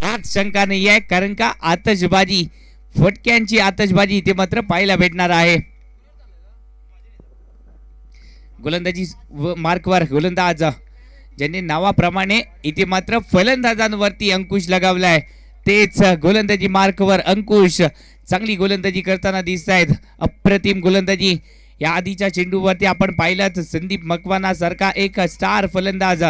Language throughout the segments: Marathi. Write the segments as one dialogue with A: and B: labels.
A: आज शंका नाही आहे, कारण का आतषबाजी, फटक्यांची आतषबाजी इथे मात्र पाहायला भेटणार आहे. गोलंदाजी मार्कवर गोलंदाज ज्यांनी नावाप्रमाणे इथे मात्र फलंदाजांवरती अंकुश लगावलाय, तेच गोलंदाजी मार्कवर अंकुश चांगली गोलंदाजी करताना दिसत आहेत. अप्रतिम गोलंदाजी. या आधीच्या चेंडूवरती आपण पाहिलं संदीप मकवाना सारखा एक स्टार फलंदाज,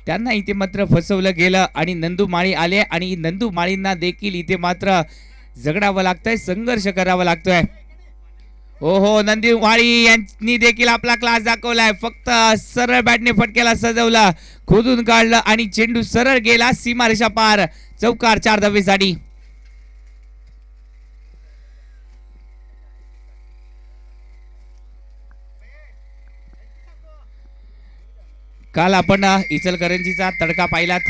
A: त्यांना इथे मात्र फसवलं गेलं आणि नंदू माळी आले आणि नंदू माळींना देखील इथे मात्र झगडावं लागतंय, संघर्ष करावा लागतोय. हो नंदू माळी यांनी देखील आपला क्लास दाखवलाय. फक्त सरळ बॅटने फटक्याला सजवलं, खोदून काढलं आणि चेंडू सरळ गेला सीमारेषा पार. चौकार 4 धावेसाठी. काल आपण इचलकरंजीचा तडका पाहिलात.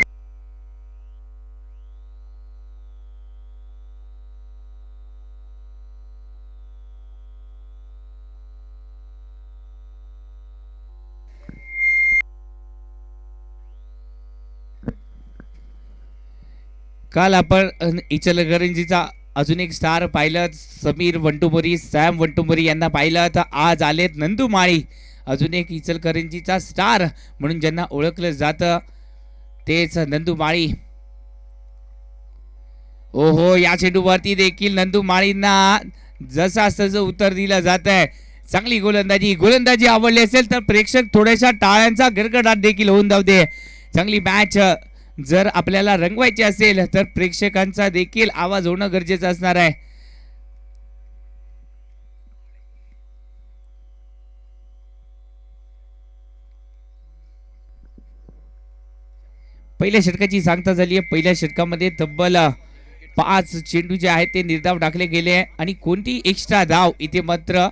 A: काल आपण इचलकरंजीचा अजून एक स्टार पाहिलं, समीर वंटुमोरी, सॅम वंटुमोरी यांना पाहिलं. तर आज आलेत नंदू माळी, अजून एक इचलकरंजीचा स्टार म्हणून ज्यांना ओळखलं जातं तेच नंदू माळी. ओहो, या चेंडूवरती देखील नंदू माळींना जसा सज उत्तर दिलं जात आहे. चांगली गोलंदाजी. गोलंदाजी आवडली असेल तर प्रेक्षक थोड्याशा टाळ्यांचा गडगडाट देखील होऊन जाऊ दे. चांगली मॅच जर आपल्याला रंगवायची असेल तर प्रेक्षकांचा देखील आवाज होणं गरजेचं असणार आहे. पहिल्या षटकाची सांगता झाली आहे. पहिल्या षटकामध्ये तब्बल 5 चेंडू जे आहेत ते निर्धाव टाकले गेले आणि कोणती एक्स्ट्रा धाव इथे मात्र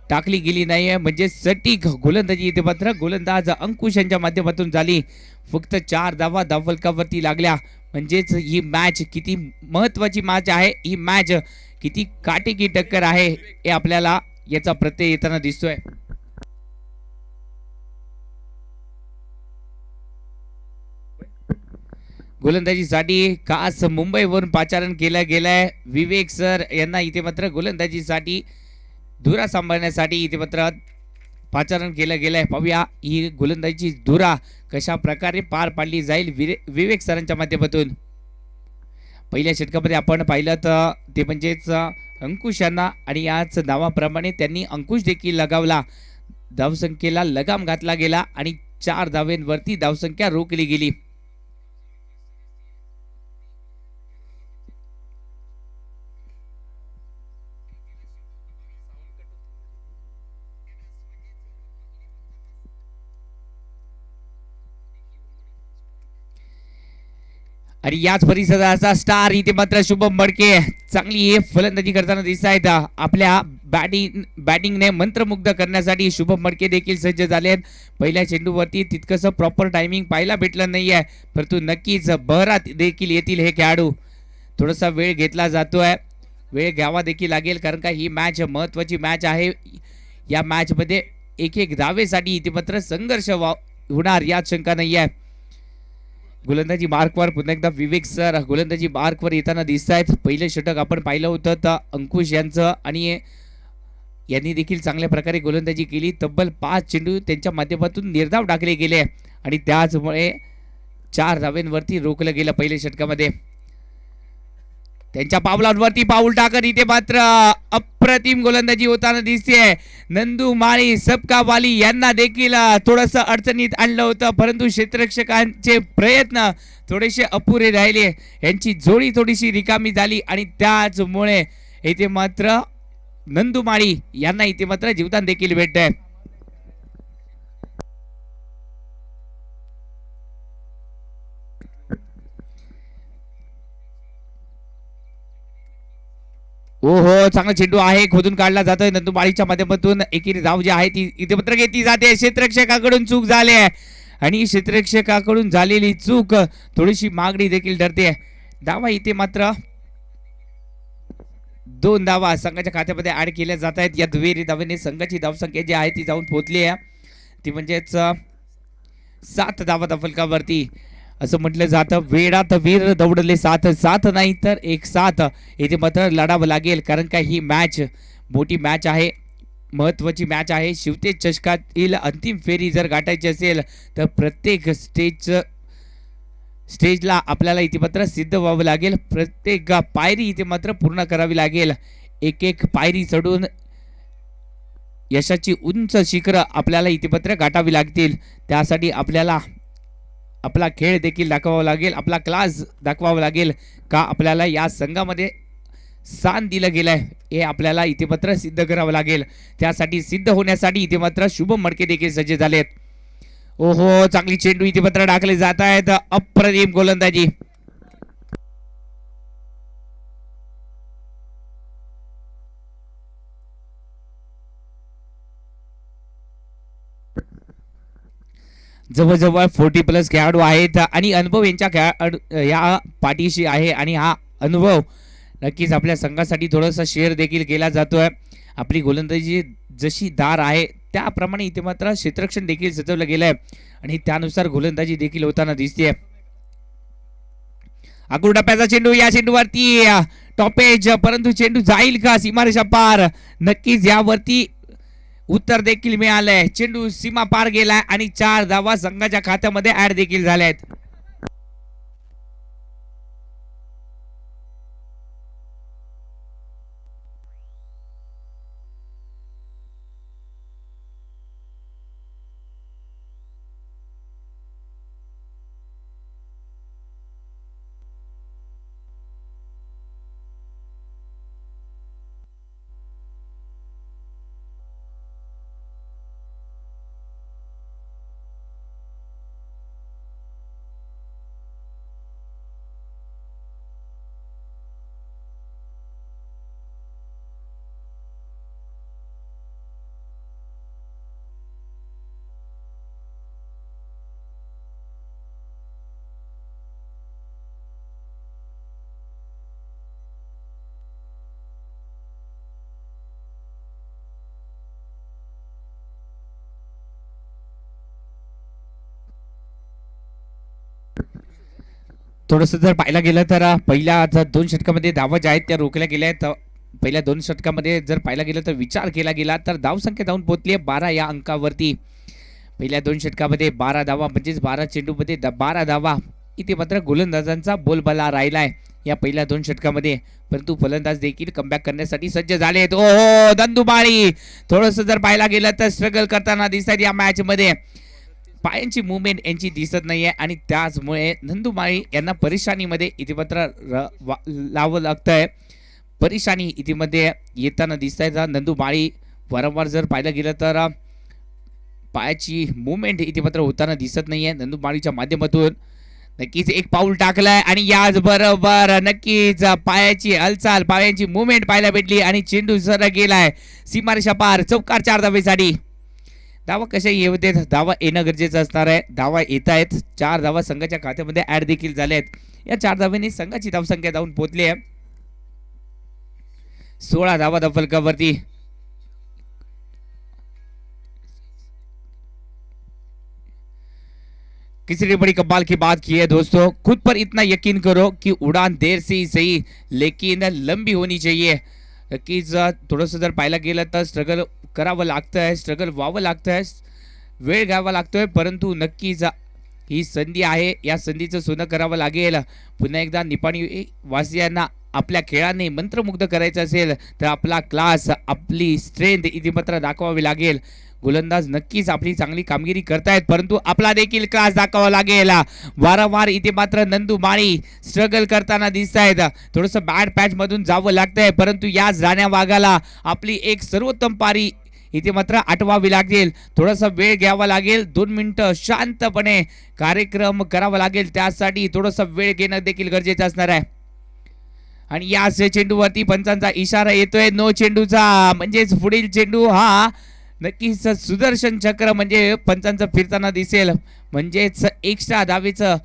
A: टाकली गेली नाही आहे. म्हणजे सटीक गोलंदाजी इथे मात्र गोलंदाज अंकुश यांच्या माध्यमातून झाली. फक्त 4 धावा धावफलकावरती लागल्या. म्हणजेच ही मॅच किती महत्वाची मॅच आहे, ही मॅच किती काटेकी टक्कर आहे हे आपल्याला याचा प्रत्यय येताना दिसतोय. गोलंदाजीसाठी खास मुंबईवरून पाचारण केलं गेलंय. विवेक सर यांना इथे मात्र गोलंदाजीसाठी धुरा सांभाळण्यासाठी इथे मात्र पाचारण केलं गेलंय. पाहूया ही गोलंदाजीची धुरा कशा प्रकारे पार पाडली जाईल विवेक सरांच्या माध्यमातून. पहिल्या षटकामध्ये आपण पाहिलं तर ते म्हणजेच अंकुश यांना, आणि याच नावाप्रमाणे त्यांनी अंकुश देखील लगावला. धावसंख्येला लगाम घातला गेला आणि 4 धावेंवरती धावसंख्या रोखली गेली. आणि याच परिसराचा स्टार इथे मात्र शुभम मडके चांगली फलंदाजी करताना दिसत आहेत. आपल्या बॅटिंगने मंत्रमुग्ध करण्यासाठी शुभम मडके देखील सज्ज झाले आहेत. पहिल्या चेंडूवरती तितकंसं प्रॉपर टायमिंग पाहायला भेटलं नाही आहे, परंतु नक्कीच बहरात देखील येतील हे खेळाडू. थोडासा वेळ घेतला जातोय, वेळ घ्यावा देखील लागेल, कारण का ही मॅच महत्वाची मॅच आहे. या मॅचमध्ये एक धावेसाठी इथे मात्र संघर्ष होणार यात शंका नाही आहे. गोलंदाजी मार्कवर पुन्हा एकदा विवेक सर गोलंदाजी मार्कवर येताना दिसत आहेत. पहिलं षटक आपण पाहिलं होतं तर अंकुश यांचं, आणि यांनी देखील चांगल्या प्रकारे गोलंदाजी केली. तब्बल 5 चेंडू त्यांच्या माध्यमातून निर्धाव टाकले गेले आणि त्याचमुळे 4 धावेंवरती रोखलं गेलं पहिल्या षटकामध्ये. त्यांच्या पावलांवरती पाऊल टाकत इथे मात्र अप्रतिम गोलंदाजी होताना दिसते. नंदू माळी सबका वाली यांना देखील थोडंसं अडचणीत आणलं होतं, परंतु क्षेत्ररक्षकांचे प्रयत्न थोडेसे अपुरे राहिले. यांची जोडी थोडीशी रिकामी झाली आणि त्याचमुळे इथे मात्र नंदू माळी यांना इथे मात्र जीवदान देखील भेटतंय. हो, चांगला चेंडू आहे, खोदून काढला जातोय. नंदू माळीच्या माध्यमातून एकेरी धाव जी आहे ती इथे मात्र घेतली जाते. क्षेत्ररक्षकाकडून चूक झाली आहे आणि क्षेत्ररक्षकाकडून झालेली चूक थोडीशी मागणी देखील ठरते. धावा इथे मात्र 2 धावा संघाच्या खात्यामध्ये ऍड केल्या जात आहेत. या दुहेरी धावेने संघाची धावसंख्या जी आहे ती जाऊन पोहोचली आहे, ती म्हणजेच 7 धावा धावफलकावरती. असं म्हटलं जातं, वेळात वीर दौडले साथ, साथ नाही तर एक साथ इथे मात्र लढावं लागेल. कारण का ही मॅच मोठी मॅच आहे, महत्वाची मॅच आहे. शिवतेज चषकातील अंतिम फेरी जर गाठायची असेल तर प्रत्येक स्टेजला आपल्याला इथे मात्र सिद्ध व्हावं लागेल. प्रत्येक पायरी इथे मात्र पूर्ण करावी लागेल. एक एक पायरी चढून यशाची उंच शिखर आपल्याला इथे मात्र गाठावी लागतील. त्यासाठी आपल्याला आपला खेळ देखील दाखवावा लागेल, आपला क्लास दाखवावा लागेल. का आपल्याला या संघामध्ये स्थान दिलं गेलंय हे आपल्याला इथे मात्र सिद्ध करावं लागेल. त्यासाठी सिद्ध होण्यासाठी इथे मात्र शुभम मडके देखील सज्ज झालेत. ओहो, चांगली चेंडू इथे मात्र टाकले जात आहेत. अप्रतिम गोलंदाजी. जवळजवळ 40+ खेळाडू आहेत आणि अनुभव यांच्या या पाठीशी आहे आणि हा अनुभव नक्कीच आपल्या संघासाठी थोडासा शेअर देखील केला जातोय. आपली गोलंदाजी जशी दार आहे त्याप्रमाणे इथे मात्र क्षेत्ररक्षण देखील सजवलं गेलंय आणि त्यानुसार गोलंदाजी देखील होताना दिसते. आकुर टप्प्याचा चेंडू, या चेंडूवरती टॉपेज, परंतु चेंडू जाईल का सीमारेषा पार? नक्कीच यावरती उत्तर देखील मिळालंय. चेंडू सीमा पार गेलाय आणि 4 धावा संघाच्या खात्यामध्ये ऍड देखील झाल्या आहेत. थोडस जर पाहायला गेलं तर पहिल्या 2 षटकामध्ये धावा ज्या आहेत त्या रोखल्या गेल्या आहेत. पहिल्या 2 षटकामध्ये जर पाहायला गेलं तर विचार केला गेला तर धावसंख्या जाऊन पोहोचली आहे 12 या अंकावरती. पहिल्या 2 षटकामध्ये 12 धावा म्हणजेच 12 चेंडूमध्ये 12 धावा इथे मात्र गोलंदाजांचा बोलबाला राहिलाय या पहिल्या 2 षटकामध्ये. परंतु फलंदाज देखील कमबॅक करण्यासाठी सज्ज झाले आहेत. ओहो, नंदुमाळी थोडस जर पाहायला गेलं तर स्ट्रगल करताना दिसतात या मॅच मध्ये. पायांची मुवमेंट यांची दिसत नाहीये आणि त्याचमुळे नंदुमाळी यांना परेशानीमध्ये इथे मात्र लावं लागतंय. परेशानी इथे मध्ये येताना दिसत आहे. नंदुमाळी वारंवार जर पाहायला गेलं तर पायाची मुवमेंट इथे मात्र होताना दिसत नाहीये नंदुमाळीच्या माध्यमातून. नक्कीच एक पाऊल टाकलंय आणि याच बरोबर नक्कीच पायाची हालचाल, पायांची मुवमेंट पाहायला भेटली आणि चेंडू सर गेलाय सीमारेषा पार. चौकार 4 धावेसाठी. धावा कशा येऊ देत, धावा येणं गरजेचं असणार आहे. धावा येत आहेत. 4 धावा संघाच्या खात्यामध्ये ऍड देखील झाल्या आहेत. या 4 धावांनी संघाची धावसंख्या जाऊन पोहोचली आहे 16 धावा फलकावरती. किसी बड़ी कमाल की बात की है दोस्तों, खुद पर इतना यकीन करो कि उड़ान देर से ही सही लेकिन लंबी होनी चाहिए. नक्कीच थोडंसं जर पाहायला गेलं तर स्ट्रगल करावं लागतंय, स्ट्रगल व्हावं लागतंय, वेळ घ्यावा लागतोय. परंतु नक्कीच ही संधी आहे, या संधीचं सोनं करावं लागेल. पुन्हा एकदा निपाणी वासियांना आपल्या खेळाने मंत्रमुग्ध करायचं असेल तर आपला क्लास, आपली स्ट्रेंथ इथे मात्र दाखवावी लागेल. गोलंदाज नक्कीच आपली चांगली कामगिरी करतायत परंतु आपला देखील क्लास दाखवावा लागेल. वारंवार इथे मात्र नंदुमाळी स्ट्रगल करताना दिसत आहेत. थोडंसं बॅड पॅच मधून जावं लागतंय परंतु या जाण्या वाघाला आपली एक सर्वोत्तम पारी इथे मात्र आठवावी लागेल. थोडासा वेळ घ्यावा लागेल. 2 मिनिटं शांतपणे कार्यक्रम करावा लागेल. त्यासाठी थोडासा वेळ घेणं देखील गरजेचं असणार आहे. आणि याच चेंडूवरती पंचांचा इशारा येतोय नो चेंडूचा, म्हणजेच पुढील चेंडू हा नक्कीच सुदर्शन चक्र म्हणजे पंचांचं फिरताना दिसेल, म्हणजेच एक्स्ट्रा धावेचं.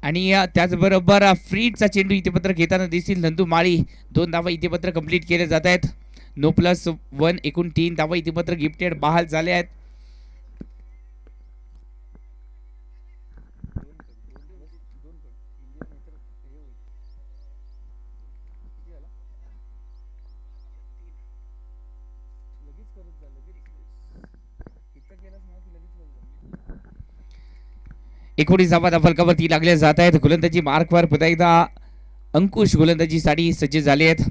A: आणि त्याचबरोबर फ्रीडचा चेंडू इथे पत्र घेताना दिसतील नंदुमाळी. 2 धावा इथे पत्र कंप्लीट केले जात आहेत. नो प्लस 1 एकूण 3 धावा इथे पत्र गिफ्टेड बहाल झाले आहेत. 19 धावा फलकावरती लागल्या जात आहेत. गोलंदाजी मार्कवर पुन्हा एकदा अंकुश गोलंदाजीसाठी सज्ज झाले आहेत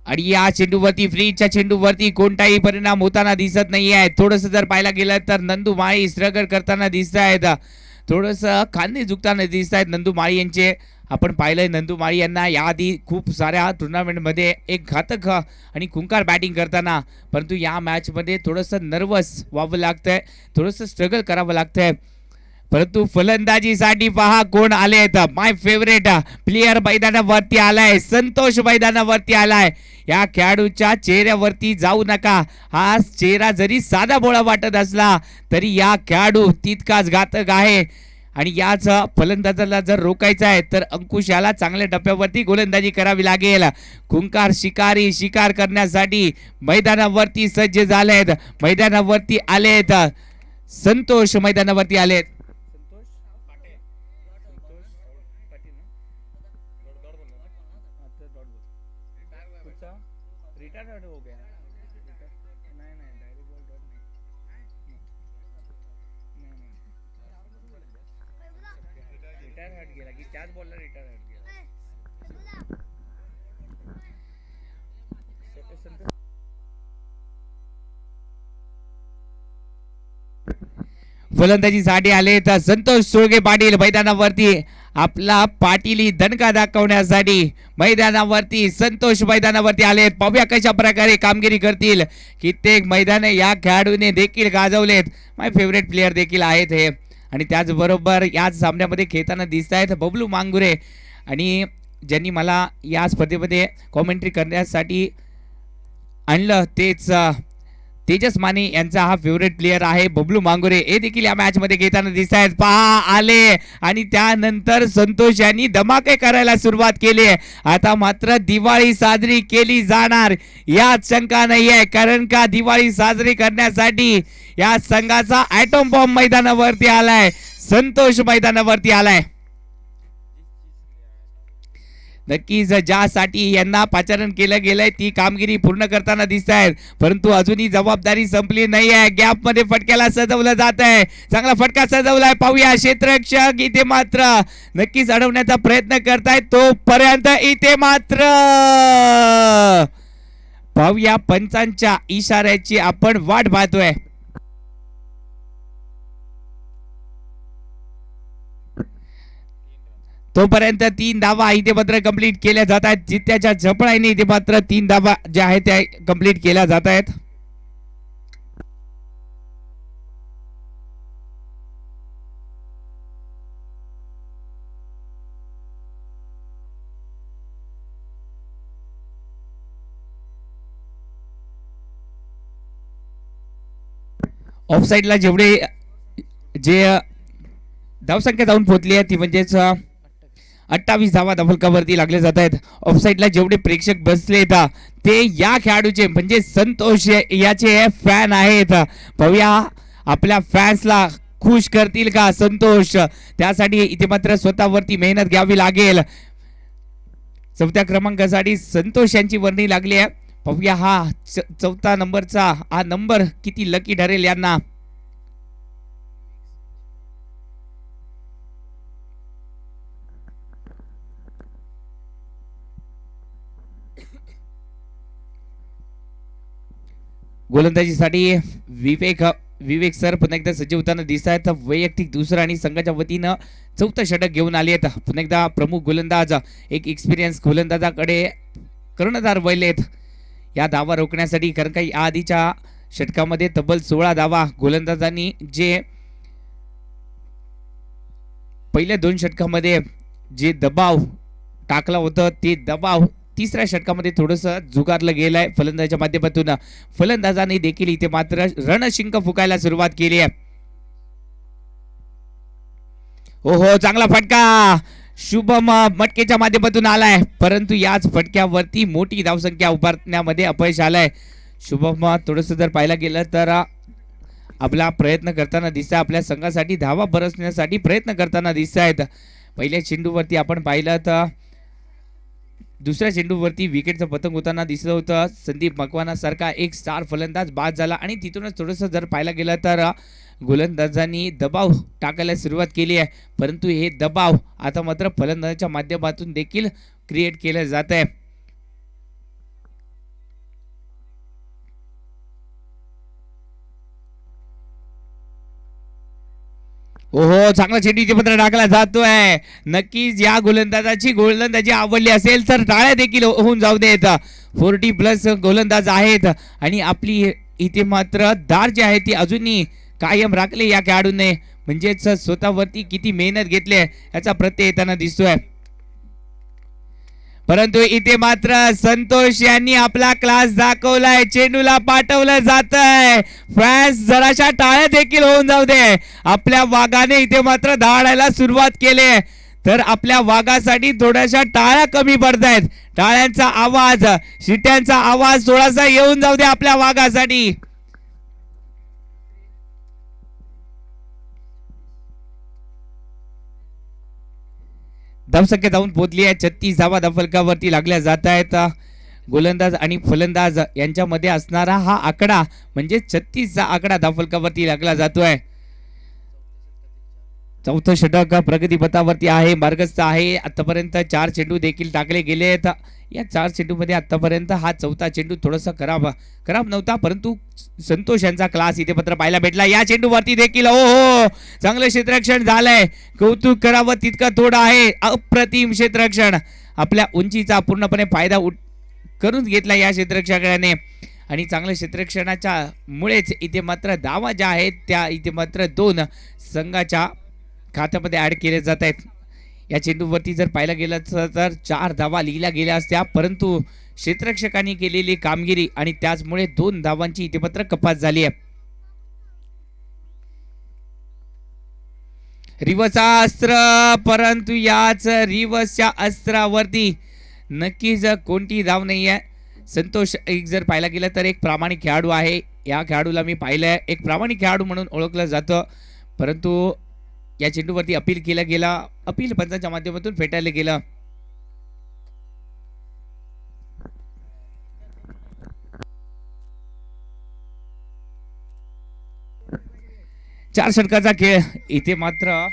A: आणि या चेंडूवरती फ्रीजच्या चेंडूवरती कोणताही परिणाम होताना दिसत नाही आहे. थोडस जर पाहायला गेलं तर नंदू माळी स्ट्रगल करताना दिसत आहेत. थोडस खांदे झुकताना दिसत आहेत नंदू माळी यांचे. आपण पाहिलंय नंदू माळी यांना याआधी खूप साऱ्या टुर्नामेंटमध्ये एक घातक आणि खुंकार बॅटिंग करताना, परंतु या मॅचमध्ये थोडंसं नर्वस व्हावं लागतंय, थोडंसं स्ट्रगल करावं लागतंय. परंतु फलंदाजीसाठी पहा कोण आलेत. माय फेवरेट प्लेयर मैदानावरती आलाय, संतोष मैदानावरती आलाय. या खेळाडूच्या चेहऱ्यावरती जाऊ नका. हा चेहरा जरी साधा बोळा वाटत असला तरी या खेळाडू तितकाच घातक आहे आणि याच फलंदाजाला जर रोखायचं आहे तर अंकुश याला चांगल्या टप्प्यावरती गोलंदाजी करावी लागेल. खुंकार शिकारी शिकार करण्यासाठी मैदानावरती सज्ज झालेत, मैदानावरती आलेत. संतोष मैदानावरती आलेत. फलंदाजीसाठी आले तर संतोष सुळगे पाटील मैदानावरती. आपला पाटीली दणका दाखवण्यासाठी मैदानावरती संतोष मैदानावरती आलेत. पाहूया कशा प्रकारे कामगिरी करतील. कित्येक मैदाने या खेळाडूने देखील गाजवलेत. माय फेवरेट प्लेयर देखील आहेत हे आणि त्याचबरोबर याच सामन्यामध्ये खेळताना दिसत आहेत बबलू मांगुरे आणि ज्यांनी मला या स्पर्धेमध्ये कॉमेंट्री करण्यासाठी आणलं तेच तेजस माने यांचा हा फेवरेट प्लेयर आहे बबलू मांगुरे. हे देखील या मॅच मध्ये घेताना दिसत आहेत. पहा आले आणि त्यानंतर संतोष यांनी धमाके करायला सुरुवात केली. आता मात्र दिवाळी साजरी केली जाणार यात शंका नाही आहे, कारण का दिवाळी साजरी करण्यासाठी या संघाचा ॲटॉम बॉम्ब मैदानावरती आलाय, संतोष मैदानावरती आलाय. नक्कीच ज्यासाठी यांना पाचारण केलं गेलंय ती कामगिरी पूर्ण करताना दिसत आहेत, परंतु अजूनही जबाबदारी संपली नाही आहे. गॅप मध्ये फटक्याला सजवलं जात आहे, चांगला फटका सजवलाय. पाहूया क्षेत्ररक्षक इथे मात्र नक्कीच अडवण्याचा प्रयत्न करतायत, तोपर्यंत इथे मात्र पाहूया पंचांच्या इशाऱ्याची आपण वाट पाहतोय. तोपर्यंत 3 धावा इथे मात्र कंप्लीट केल्या जात आहेत. जित्याच्या झपळाईने इथे मात्र 3 धावा ज्या आहेत त्या कंप्लीट केल्या जात आहेत. ऑफसाईडला जेवढे जे धावसंख्या जाऊन पोहोचली आहे ती म्हणजेच 28 धावा फलकावरती लागले जात आहेत. ऑफसाईडला जेवढे प्रेक्षक बसले ते या खेळाडूचे म्हणजे संतोष याचे फॅन आहेत. पाहूया आपल्या फॅन्सला खुश करतील का संतोष, त्यासाठी इथे मात्र स्वतःवरती मेहनत घ्यावी लागेल. 4थ्या क्रमांकासाठी संतोष यांची वर्णी लागली आहे. पाहूया हा 4था नंबरचा हा नंबर किती लकी ठरेल यांना. गोलंदाजीसाठी विवेक सर पुन्हा एकदा सज्ज होताना दिसत आहेत. वैयक्तिक दुसरा आणि संघाच्या वतीनं 4थं षटक घेऊन आले आहेत. पुन्हा एकदा प्रमुख गोलंदाज एक एक्सपिरियन्स गोलंदाजाकडे कर्णधार वळलेत या धावा रोखण्यासाठी, कारण का या आधीच्या षटकामध्ये तब्बल 16 धावा गोलंदाजांनी जे पहिल्या 2 षटकामध्ये जे दबाव टाकला होता ते दबाव 3ऱ्या षटकामध्ये थोडंसं झुगारलं गेलंय फलंदाजाच्या माध्यमातून. फलंदाजाने देखील इथे मात्र रणशिंक फुकायला सुरुवात केली आहे. ओहो चांगला फटका शुभम मटकेच्या माध्यमातून आलाय, परंतु याच फटक्यावरती मोठी धावसंख्या उभारण्यामध्ये अपयश आलंय. शुभम थोडंसं जर पाहायला गेलं तर आपला प्रयत्न करताना दिसत, आपल्या संघासाठी धावा बरसण्यासाठी प्रयत्न करताना दिसत आहेत. पहिल्या चेंडूवरती आपण पाहिलं तर दुसऱ्या चेंडूवरती विकेटचं पतंग होताना दिसत होतं. संदीप मकवाना सारखा एक स्टार फलंदाज बाद झाला आणि तिथूनच थोडंसं जर पाहायला गेलं तर गोलंदाजांनी दबाव टाकायला सुरुवात केली आहे, परंतु हे दबाव आता मात्र फलंदाजाच्या माध्यमातून देखील क्रिएट केलं जात आहे. ओहो, चांगला चेंडू इथे मात्र टाकला जातोय. नक्कीच या गोलंदाजाची गोलंदाजी आवडली असेल तर टाळ्या देखील होऊन जाऊ देत. 40+ गोलंदाज आहेत आणि आपली इथे मात्र धार जी आहे ती अजूनही कायम राखली या खेळाडूने. म्हणजेच स्वतःवरती किती मेहनत घेतली याचा प्रत्यय येताना दिसतोय. परंतु इथे मात्र संतोष यांनी आपला क्लास दाखवलाय. चेंडूला पाठवलं जात आहे. फॅन्स जराशा टाळ्या देखील होऊन जाऊ दे. आपल्या वाघाने इथे मात्र धावायला सुरुवात केली तर आपल्या वाघासाठी थोड्याशा टाळ्या कमी पडतायत. टाळ्यांचा आवाज, शिट्यांचा आवाज थोडासा येऊन जाऊ दे आपल्या वाघासाठी. धावसंख्या जाऊन पोहोचली आहे 36 धावा धावफलकावरती लागल्या जात आहेत. गोलंदाज आणि फलंदाज यांच्यामध्ये असणारा हा आकडा म्हणजे 36 चा आकडा धावफलकावरती लागला जातोय. चौथं षटक प्रगतीपथावरती आहे, मार्गस्थ आहे. आतापर्यंत 4 चेंडू देखील टाकले गेले आहेत. या 4 चेंडू मध्ये आतापर्यंत हा चौथा चेंडू थोडासा खराब नव्हता, परंतु संतोष यांचा क्लास इथे मात्र पाहायला भेटला. या चेंडूवरती देखील हो चांगलं क्षेत्ररक्षण झालंय. कौतुक करावं तितकं थोडं आहे. अप्रतिम क्षेत्ररक्षण, आपल्या उंचीचा पूर्णपणे फायदा करून घेतला या क्षेत्ररक्षकाने आणि चांगल्या क्षेत्ररक्षणाच्या मुळेच इथे मात्र धावा ज्या आहेत त्या इथे मात्र 2 संघाच्या खात्यामध्ये ऍड केले जात आहेत. या चेंडूवरती जर पाहायला गेलं तर 4 धावा लिहिल्या गेल्या असत्या, परंतु क्षेत्ररक्षकांनी केलेली कामगिरी आणि त्याचमुळे 2 धावांची इथे मात्र कपात झाली आहे. रिवर्सचा अस्त्र, परंतु याच रिवर्सच्या अस्त्रावरती नक्कीच कोणती धाव नाही आहे. संतोष एक जर पाहायला गेलं तर एक प्रामाणिक खेळाडू आहे. या खेळाडूला मी पाहिलंय, एक प्रामाणिक खेळाडू म्हणून ओळखलं जातं, परंतु या चेंडूवरती अपील केलं गेलं, अपील पंचांच्या माध्यमातून फेटाळलं गेलं. चार षटकाचा खेळ इथे मात्र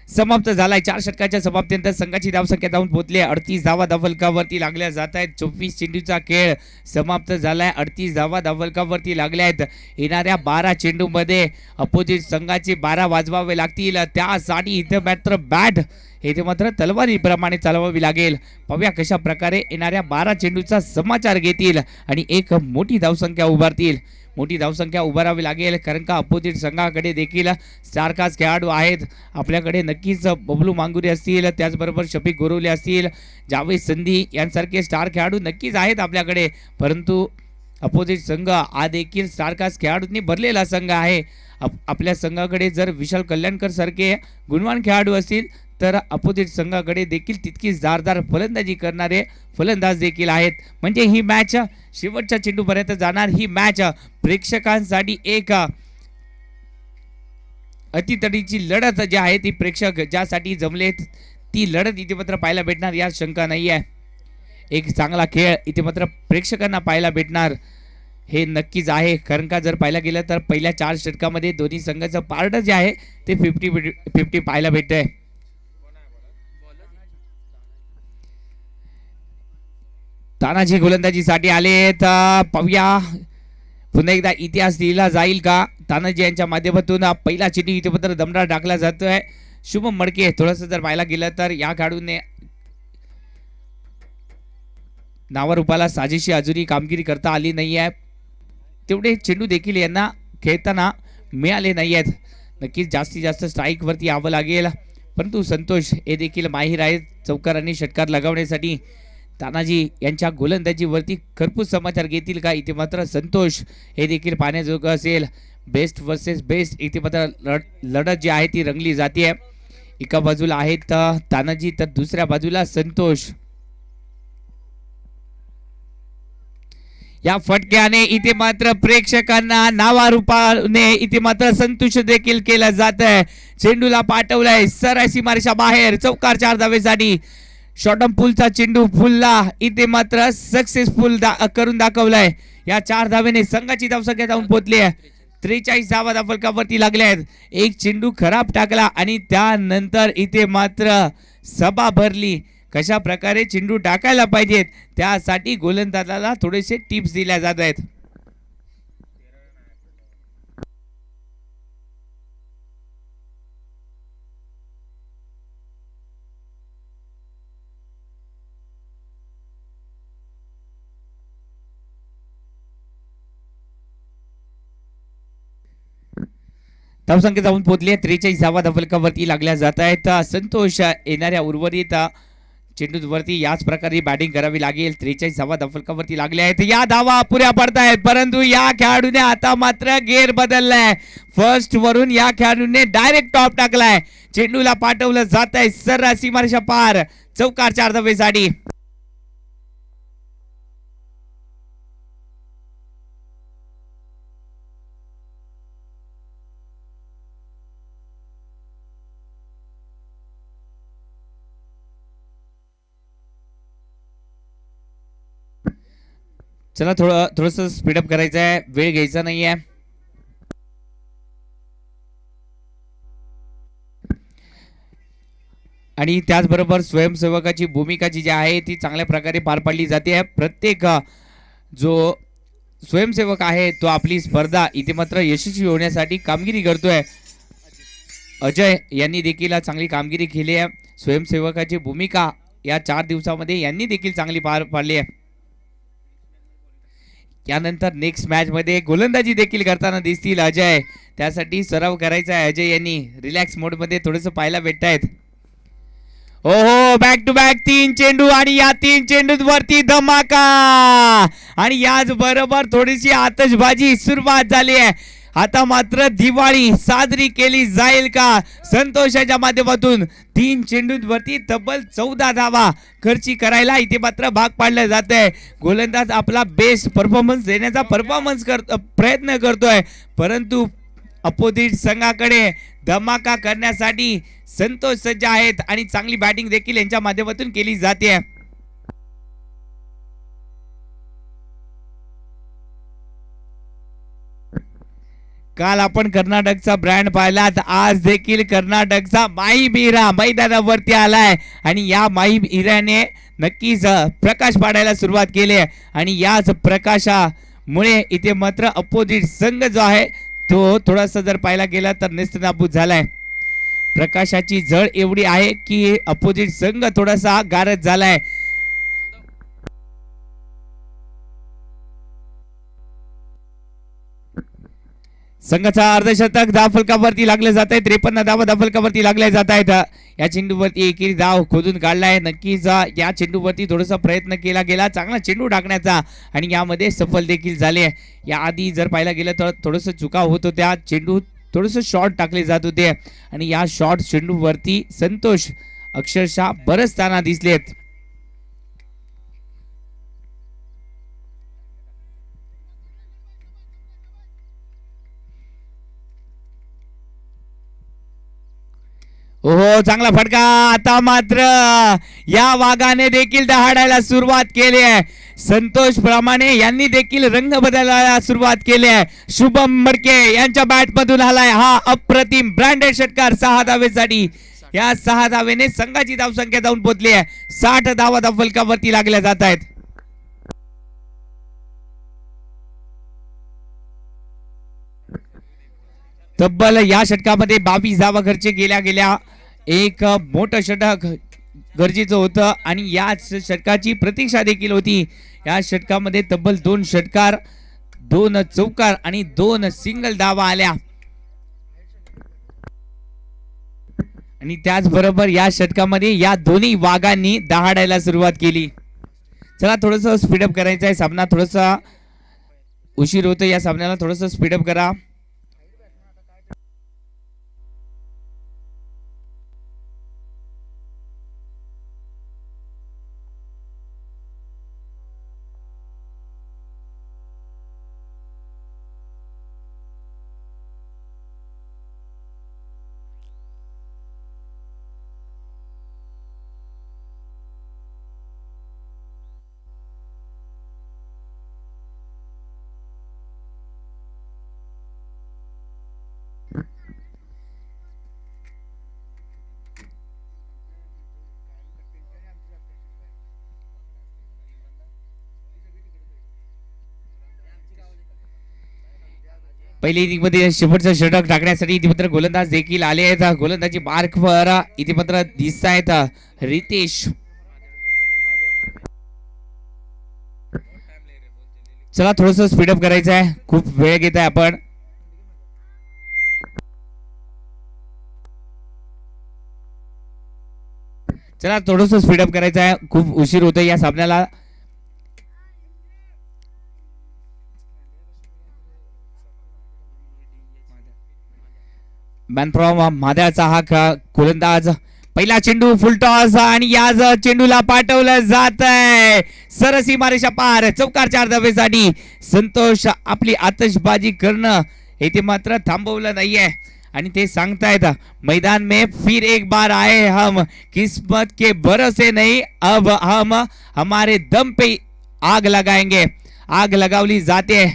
A: समाप्त झालाय. 4 षटकाच्या समाप्तीनंतर संघाची धावसंख्या जाऊन पोहोचली 38 धावा धावफलकावरती लागल्या जात आहेत. 24 चेंडूचा खेळ समाप्त झालाय. 38 धावा धावफलकावरती लागल्या आहेत. येणाऱ्या 12 चेंडूमध्ये अपोजिट संघाचे 12 वाजवावे लागतील. त्यासाठी इथे मात्र बॅट इथे मात्र तलवारीप्रमाणे चालवावी लागेल. पाहूया कशा प्रकारे येणाऱ्या 12 चेंडूचा समाचार घेतील आणि एक मोठी धावसंख्या उभारतील. मोठी धावसंख्या उभारावी लागेल, कारण का अपोजिट संघाकडे देखील स्टारकास्ट खेळाडू आहेत. आपल्याकडे नक्कीच बबलू मांगुरे असतील, त्याचबरोबर शफिक गोरवले असतील, जावेद संधी यांसारखे स्टार खेळाडू नक्कीच आहेत आपल्याकडे, परंतु अपोजिट संघ हा देखील स्टारकास्ट खेळाडूंनी भरलेला संघ आहे. आपल्या संघाकडे जर विशाल कल्याणकर सारखे गुणवान खेळाडू असतील तर अपोजिट संघाकडे देखील तितकीच धारदार फलंदाजी करणारे फलंदाज देखील आहेत. म्हणजे ही मॅच शेवटच्या चेंडूपर्यंत जाणार. ही मॅच प्रेक्षकांसाठी एक अतितडीची लढत जी आहे ती प्रेक्षक ज्यासाठी जमलेत ती लढत इथे मात्र पाहायला भेटणार यात शंका नाही आहे. एक चांगला खेळ इथे मात्र प्रेक्षकांना पाहायला भेटणार हे नक्कीच आहे, कारण का जर पाहायला गेलं तर पहिल्या 4 षटकामध्ये दोन्ही संघाचं पारड जे आहे ते 50-50 पाहायला भेटतंय. तानाजी गोलंदाजीसाठी आले तर पाहूया पुन्हा एकदा इतिहास लिहिला जाईल का. तानाजी यांच्या माध्यमातून पहिला चेंडू इथे मात्र दमदार टाकला जातोय. शुभम मडके थोडंसं जर पाहायला गेलं तर या खेळाडूने नावारूपाला साजेशी अजूनही कामगिरी करता आली नाही आहे. तेवढे चेंडू देखील यांना खेळताना मिळाले नाही आहेत. नक्कीच जास्तीत जास्त स्ट्राईक वरती यावं लागेल, परंतु संतोष हे देखील माहीर आहेत चौकार आणि षटकार लगावण्यासाठी. तानाजी यांच्या गोलंदाजीवरती खरपूस समाचार घेतील का इथे मात्र संतोष हे देखील पाहण्याजोगं असेल. बेस्ट वर्सेस बेस्ट इथे मात्र लढत जी आहे ती रंगली जाते. एका बाजूला आहेत तानाजी तर दुसऱ्या बाजूला संतोष. या फटक्याने इथे मात्र प्रेक्षकांना नावारूपाने इथे मात्र संतुष्ट देखील केलं जात आहे. चेंडूला पाठवलाय सरासी मार्शा बाहेर, चौकार 4 धावेसाठी. शॉर्ट पुलचा चेंडू फुलला इथे मात्र सक्सेसफुल करून दाखवलाय. या 4 धावेने संघाची धावसंख्या जाऊन पोहोचली आहे. 43 धावा फलकावरती लागल्या आहेत. एक चेंडू खराब टाकला आणि त्यानंतर इथे मात्र सभा भरली. कशा प्रकारे चेंडू टाकायला पाहिजेत त्यासाठी गोलंदाजाला थोडेसे टिप्स दिल्या जात आहेत. धावसंख्या जाऊन पोहोचली 43 धावा फलकावरती लागल्या जात आहेत. संतोष येणाऱ्या उर्वरित चेंडूवरती याच प्रकारे बॅटिंग करावी लागेल. 43 धावा फलकावरती लागल्या आहेत. या धावा अपुऱ्या पडतायत परंतु या खेळाडूने आता मात्र गेअर बदललाय. फर्स्ट वरून या खेळाडूने डायरेक्ट टॉप टाकलाय. चेंडूला पाठवलं जात आहे सर्रास सीमारेषा पार. चौकार 4 धावेसाठी. चला थोडस स्पीडअप करायचं आहे. वेळ घ्यायचा नाहीये. आणि त्याचबरोबर स्वयंसेवकाची भूमिका जी आहे ती चांगल्या प्रकारे पार पाडली जाते. प्रत्येक जो स्वयंसेवक आहे तो आपली स्पर्धा इथे मात्र यशस्वी होण्यासाठी कामगिरी करतोय. अजय यांनी देखील चांगली कामगिरी केली आहे. स्वयंसेवकाची भूमिका या 4 दिवसामध्ये यांनी देखील चांगली पार पाडली आहे. यानंतर नेक्स्ट मॅच मध्ये गोलंदाजी देखील करताना दिसतील अजय. त्यासाठी सराव करायचा आहे अजय यांनी. रिलॅक्स मोड मध्ये थोडस पाहायला भेटत आहेत. ओहो बॅक टू बॅक 3 चेंडू आणि या 3 चेंडूवरती धमाका आणि याच बरोबर थोडीशी आतषबाजी सुरुवात झाली आहे. आता मात्र दिवाळी साजरी केली जाईल का? संतोषाच्या माध्यमातून 3 चेंडूंवरती तब्बल 14 धावा खर्ची करायला इथे मात्र भाग पाडलं जात आहे. गोलंदाज आपला बेस्ट परफॉर्मन्स देण्याचा प्रयत्न करतोय परंतु अपोजिट संघाकडे धमाका करण्यासाठी संतोष सज्ज आहेत आणि चांगली बॅटिंग देखील यांच्या माध्यमातून केली जाते. काल आपण कर्नाटकचा ब्रँड पाहिला आज देखील कर्नाटकचा माहीम हिरा मैदानावरती आलाय आणि या माहीम हिऱ्याने नक्कीच प्रकाश पाडायला सुरुवात केली आहे आणि याच प्रकाशामुळे इथे मात्र अपोजिट संघ जो आहे तो थोडासा जर पाहायला गेला तर नेस्तनाबूत झालाय. प्रकाशाची झळ एवढी आहे की अपोजिट संघ थोडासा गारज झालाय. संघाचा अर्धशतक धावफलकावरती लागले जात आहे. 53 धावा धावफलकावरती लागल्या जात आहेत. या चेंडूवरती एकेरी धाव खोदून काढलाय. नक्कीच या चेंडूवरती थोडासा प्रयत्न केला गेला चांगला चेंडू टाकण्याचा आणि यामध्ये सफल देखील झाले. या आधी जर पाहायला गेलं तर थोडस चुका होत होत्या. चेंडू थोडस शॉर्ट टाकले जात होते आणि या शॉर्ट चेंडूवरती संतोष अक्षरशः बरसताना दिसलेत. ओहो चांगला फटका. आता मात्र या वाघाने देखील दहाडायला सुरुवात केली आहे. संतोष प्रमाणे यांनी देखील रंग बदलायला सुरुवात केली आहे. शुभम मडके यांच्या बॅट मधून आलाय हा अप्रतिम ब्रँडेड षटकार 6 धावेसाठी. या 6 धावेने संघाची धावसंख्या जाऊन पोहोचली आहे. 60 धावा धावफलकावरती लागल्या जात आहेत. तब्बल या षटकामध्ये 22 धावा खर्च केल्या गेल्या. एक मोठं षटक गरजेचं होतं आणि याच षटकाची प्रतीक्षा देखील होती. या षटकामध्ये तब्बल 2 षटकार 2 चौकार आणि 2 सिंगल धावा आल्या आणि त्याचबरोबर या षटकामध्ये या दोन्ही वाघांनी दहाडायला सुरुवात केली. चला थोडस स्पीडअप करायचं आहे. सामना थोडासा उशीर होतो. या सामन्याला थोडस स्पीडअप करा. पहिल्या इनिंग मध्ये शेवटचं षटक टाकण्यासाठी इथे मात्र गोलंदाज देखील आले आहेत. गोलंदाजी मार्कवर इथे मात्र दिसत आहेत रितेश. चला थोडस स्पीडअप करायचं आहे, खूप वेळ घेत आहे आपण. चला थोडस स्पीडअप करायचं आहे, खूप उशीर होतोय या सामन्याला. मॅन फ्रॉम माद्याचा हा गोलंदाज. पहिला चेंडू फुलटॉस आणि या चेंडूला पाठवलं जात आहे सरसी मारेशा पार. चौकार 4 धावेसाठी संतोष आपली आतषबाजी करणं हे मात्र थांबवलं नाहीये आणि ते सांगतायत मैदान में फिर एक बार आए हम, किस्मत के भरोसे नहीं, अब हम हमारे दम पे आग लगाएंगे. आग लगावली जाते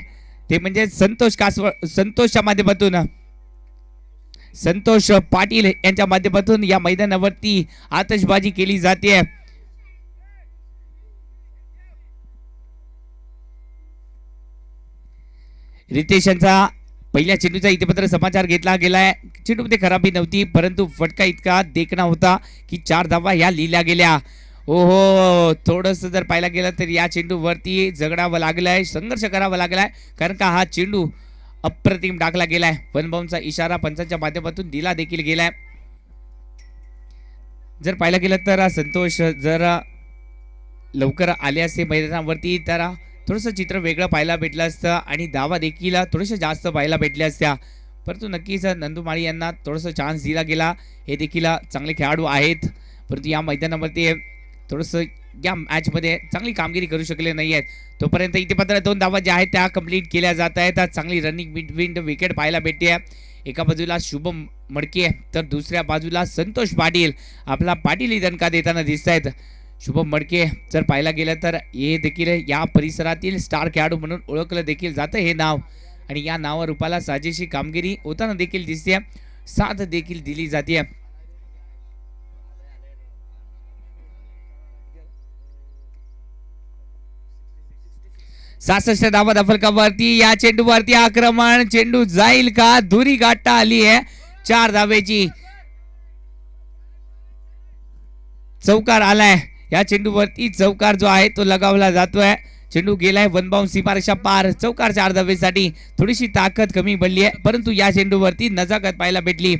A: ते म्हणजे संतोषच्या माध्यमातून, संतोष पाटील यांच्या माध्यमातून या मैदानावरती आतषबाजी केली जाते. रितेश यांचा पहिल्या चेंडूचा इथे पत्र समाचार घेतला गेलाय. चेंडूमध्ये खराबी नव्हती परंतु फटका इतका देखणा होता की 4 धावा या लिहिल्या गेल्या. ओहो, थोडस जर पाहायला गेलं तर या चेंडूवरती झगडावं लागलंय, संघर्ष करावा लागलाय कारण का हा चेंडू अप्रतिम टाकला गेलाय. वन बाउंडचा इशारा पंचांच्या माध्यमातून दिला देखील गेलाय. जर पाहायला गेलं तर संतोष जर लवकर आले असते मैदानावरती तर थोडंसं चित्र वेगळं पाहायला भेटलं असतं आणि धावा देखील थोडंसं जास्त पाहायला भेटल्या असत्या. परंतु नक्कीच नंदुमाळी यांना थोडंसं चान्स दिला गेला. हे देखील चांगले खेळाडू आहेत परंतु या मैदानावरती थोडंसं या मॅच मध्ये चांगली कामगिरी करू शकले नाही आहेत. तोपर्यंत इथे मात्र 2 धावा ज्या आहेत त्या कंप्लीट केल्या जात आहेत. चांगली रनिंग बिटवीन विकेट पाहायला भेटते. एका बाजूला शुभम मडके तर दुसऱ्या बाजूला संतोष पाटील. आपला पाटील दणका देताना दिसत आहेत. शुभम मडके जर पाहायला गेलं तर हे देखील या परिसरातील स्टार खेळाडू म्हणून ओळखलं देखील जातं हे नाव आणि या नावारूपाला साजेशी कामगिरी होताना देखील दिसते, साथ देखील दिली जाते. सासष्ट धावा फलकावरती या चेंडूवरती आक्रमण. चेंडू जाईल का? धुरी गाठता आली आहे 4 धावेची. चौकार आलाय या चेंडूवरती. चौकार जो आहे तो लगावला जातोय. चेंडू गेलाय वन बाउंड सीमारेषा पार. चौकार 4 धावेसाठी. थोडीशी ताकद कमी बनली आहे परंतु या चेंडूवरती नजाकत पाहायला भेटली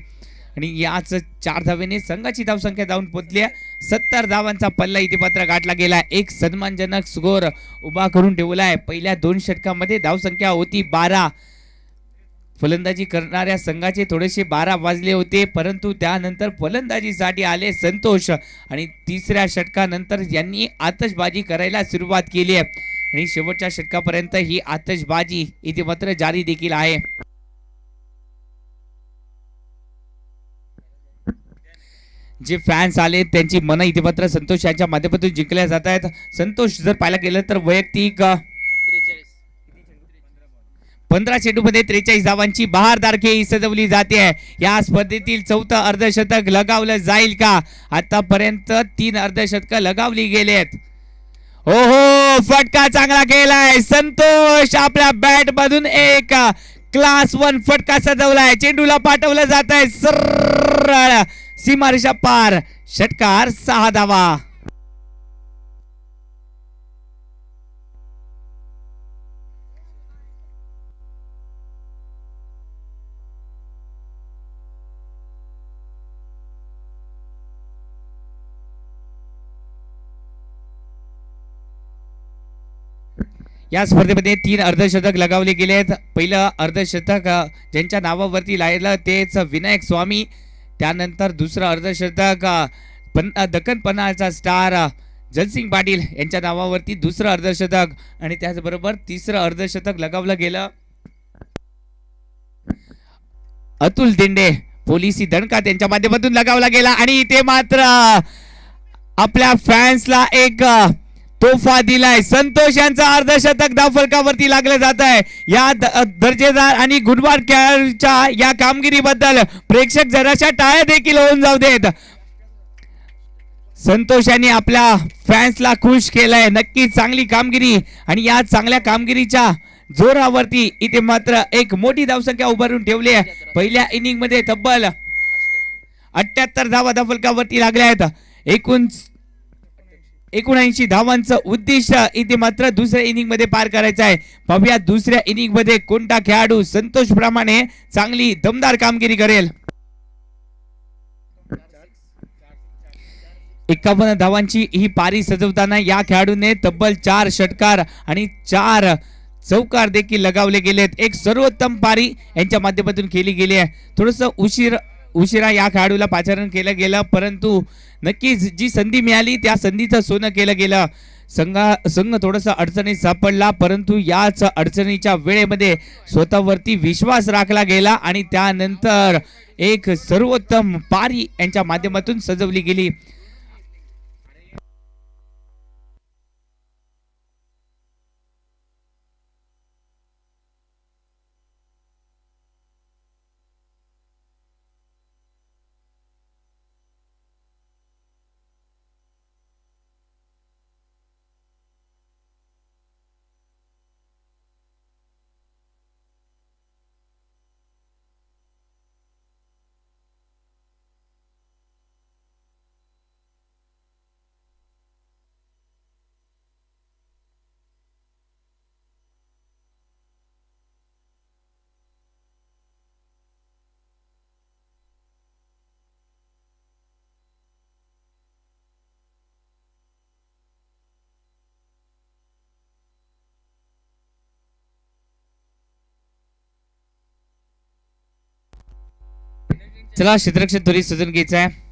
A: आणि याच 4 धावेने संघाची धावसंख्या जाऊन पोहोचली. 70 धावांचा पल्ला इथे मात्र गाठला गेला. एक सन्मानजनक स्कोर उभा करून ठेवलाय. पहिल्या 2 षटकामध्ये धावसंख्या होती 12. फलंदाजी करणाऱ्या संघाचे थोडेसे 12 वाजले होते परंतु त्यानंतर फलंदाजीसाठी आले संतोष आणि तिसऱ्या षटकानंतर यांनी आतषबाजी करायला सुरुवात केली आहे आणि शेवटच्या षटकापर्यंत ही आतषबाजी इथे मात्र जारी देखील आहे. जे फॅन्स आले त्यांची मन इथे मात्र संतोष यांच्या माध्यमातून जिंकल्या जात आहेत. संतोष जर पाहायला गेलं तर वैयक्तिक 15 चेंडूमध्ये 43 धावांची बहारदार खेळी सजवली जाते. या स्पर्धेतील 4थं अर्धशतक लगावलं जाईल का? आतापर्यंत 3 अर्धशतक लगावली गेलेत. हो, फटका चांगला केलाय संतोष. आपल्या बॅट मधून एक क्लास 1 फटका सजवलाय. चेंडूला पाठवलं जात आहे सरळ सीमारेषा पार. षटकार 6 धावा. या स्पर्धेमध्ये 3 अर्धशतक लगावले गेलेत. पहिलं अर्धशतक ज्यांच्या नावावरती लागलं तेच विनायक स्वामी. त्यानंतर दुसरं अर्धशतक दक्कन पन्हाळचा स्टार जलसिंग पाटील यांच्या नावावरती दुसरं अर्धशतक आणि त्याचबरोबर तिसरं अर्धशतक लगावलं गेलं अतुल देंडे पोलिसी दणका त्यांच्या माध्यमातून लगावला गेला आणि ते मात्र आपल्या फॅन्सला एक तोहफा दिलाय. संतोष यांचा अर्धशतक धावफलकावरती लागलं जात आहे. या दर्जेदार आणि गुणवान खेळाडूच्या या कामगिरीबद्दल प्रेक्षक जराशा टाळ्या देखील होऊन जाऊ देत. संतोष यांनी आपल्या फॅन्सला खुश केलंय. नक्की चांगली कामगिरी आणि या चांगल्या कामगिरीच्या जोरावरती इथे मात्र एक मोठी धावसंख्या उभारून ठेवली आहे. पहिल्या इनिंग मध्ये तब्बल 78 धावा फलकावरती लागल्या आहेत. एकूण 79 धावांचं उद्दिष्ट इथे मात्र दुसऱ्या इनिंग मध्ये पार करायचं आहे. पाहूया दुसऱ्या इनिंग मध्ये कोणता खेळाडू संतोष प्रमाणे चांगली दमदार कामगिरी करेल. 51 धावांची ही पारी सजवताना या खेळाडूने तब्बल 4 षटकार आणि 4 चौकार देखील लगावले गेलेत. एक सर्वोत्तम पारी यांच्या माध्यमातून केली गेली आहे. थोडस उशिरा या खेळाडूला पाचारण केलं गेलं, परंतु नक्कीच जी संधी मिळाली त्या संधीचं सोनं केलं गेलं. संघ थोडस अडचणीत सापडला, परंतु याच अडचणीच्या वेळेमध्ये स्वतःवरती विश्वास राखला गेला आणि त्यानंतर एक सर्वोत्तम पारी यांच्या माध्यमातून सजवली गेली. चला क्षेत्ररक्षण त्वरित सजून घ्यायचं आहे.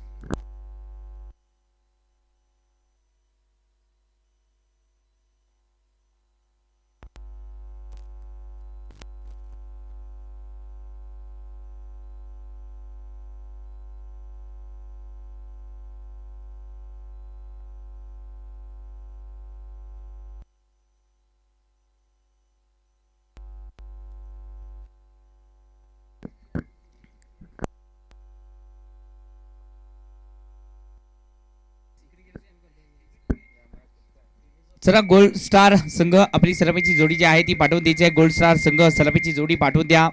A: चला गोल्ड स्टार संघ आपली सलामीची जोडी जी आहे ती पाठवून द्यायची आहे. गोल्ड स्टार संघ सलामीची जोडी पाठवून द्या.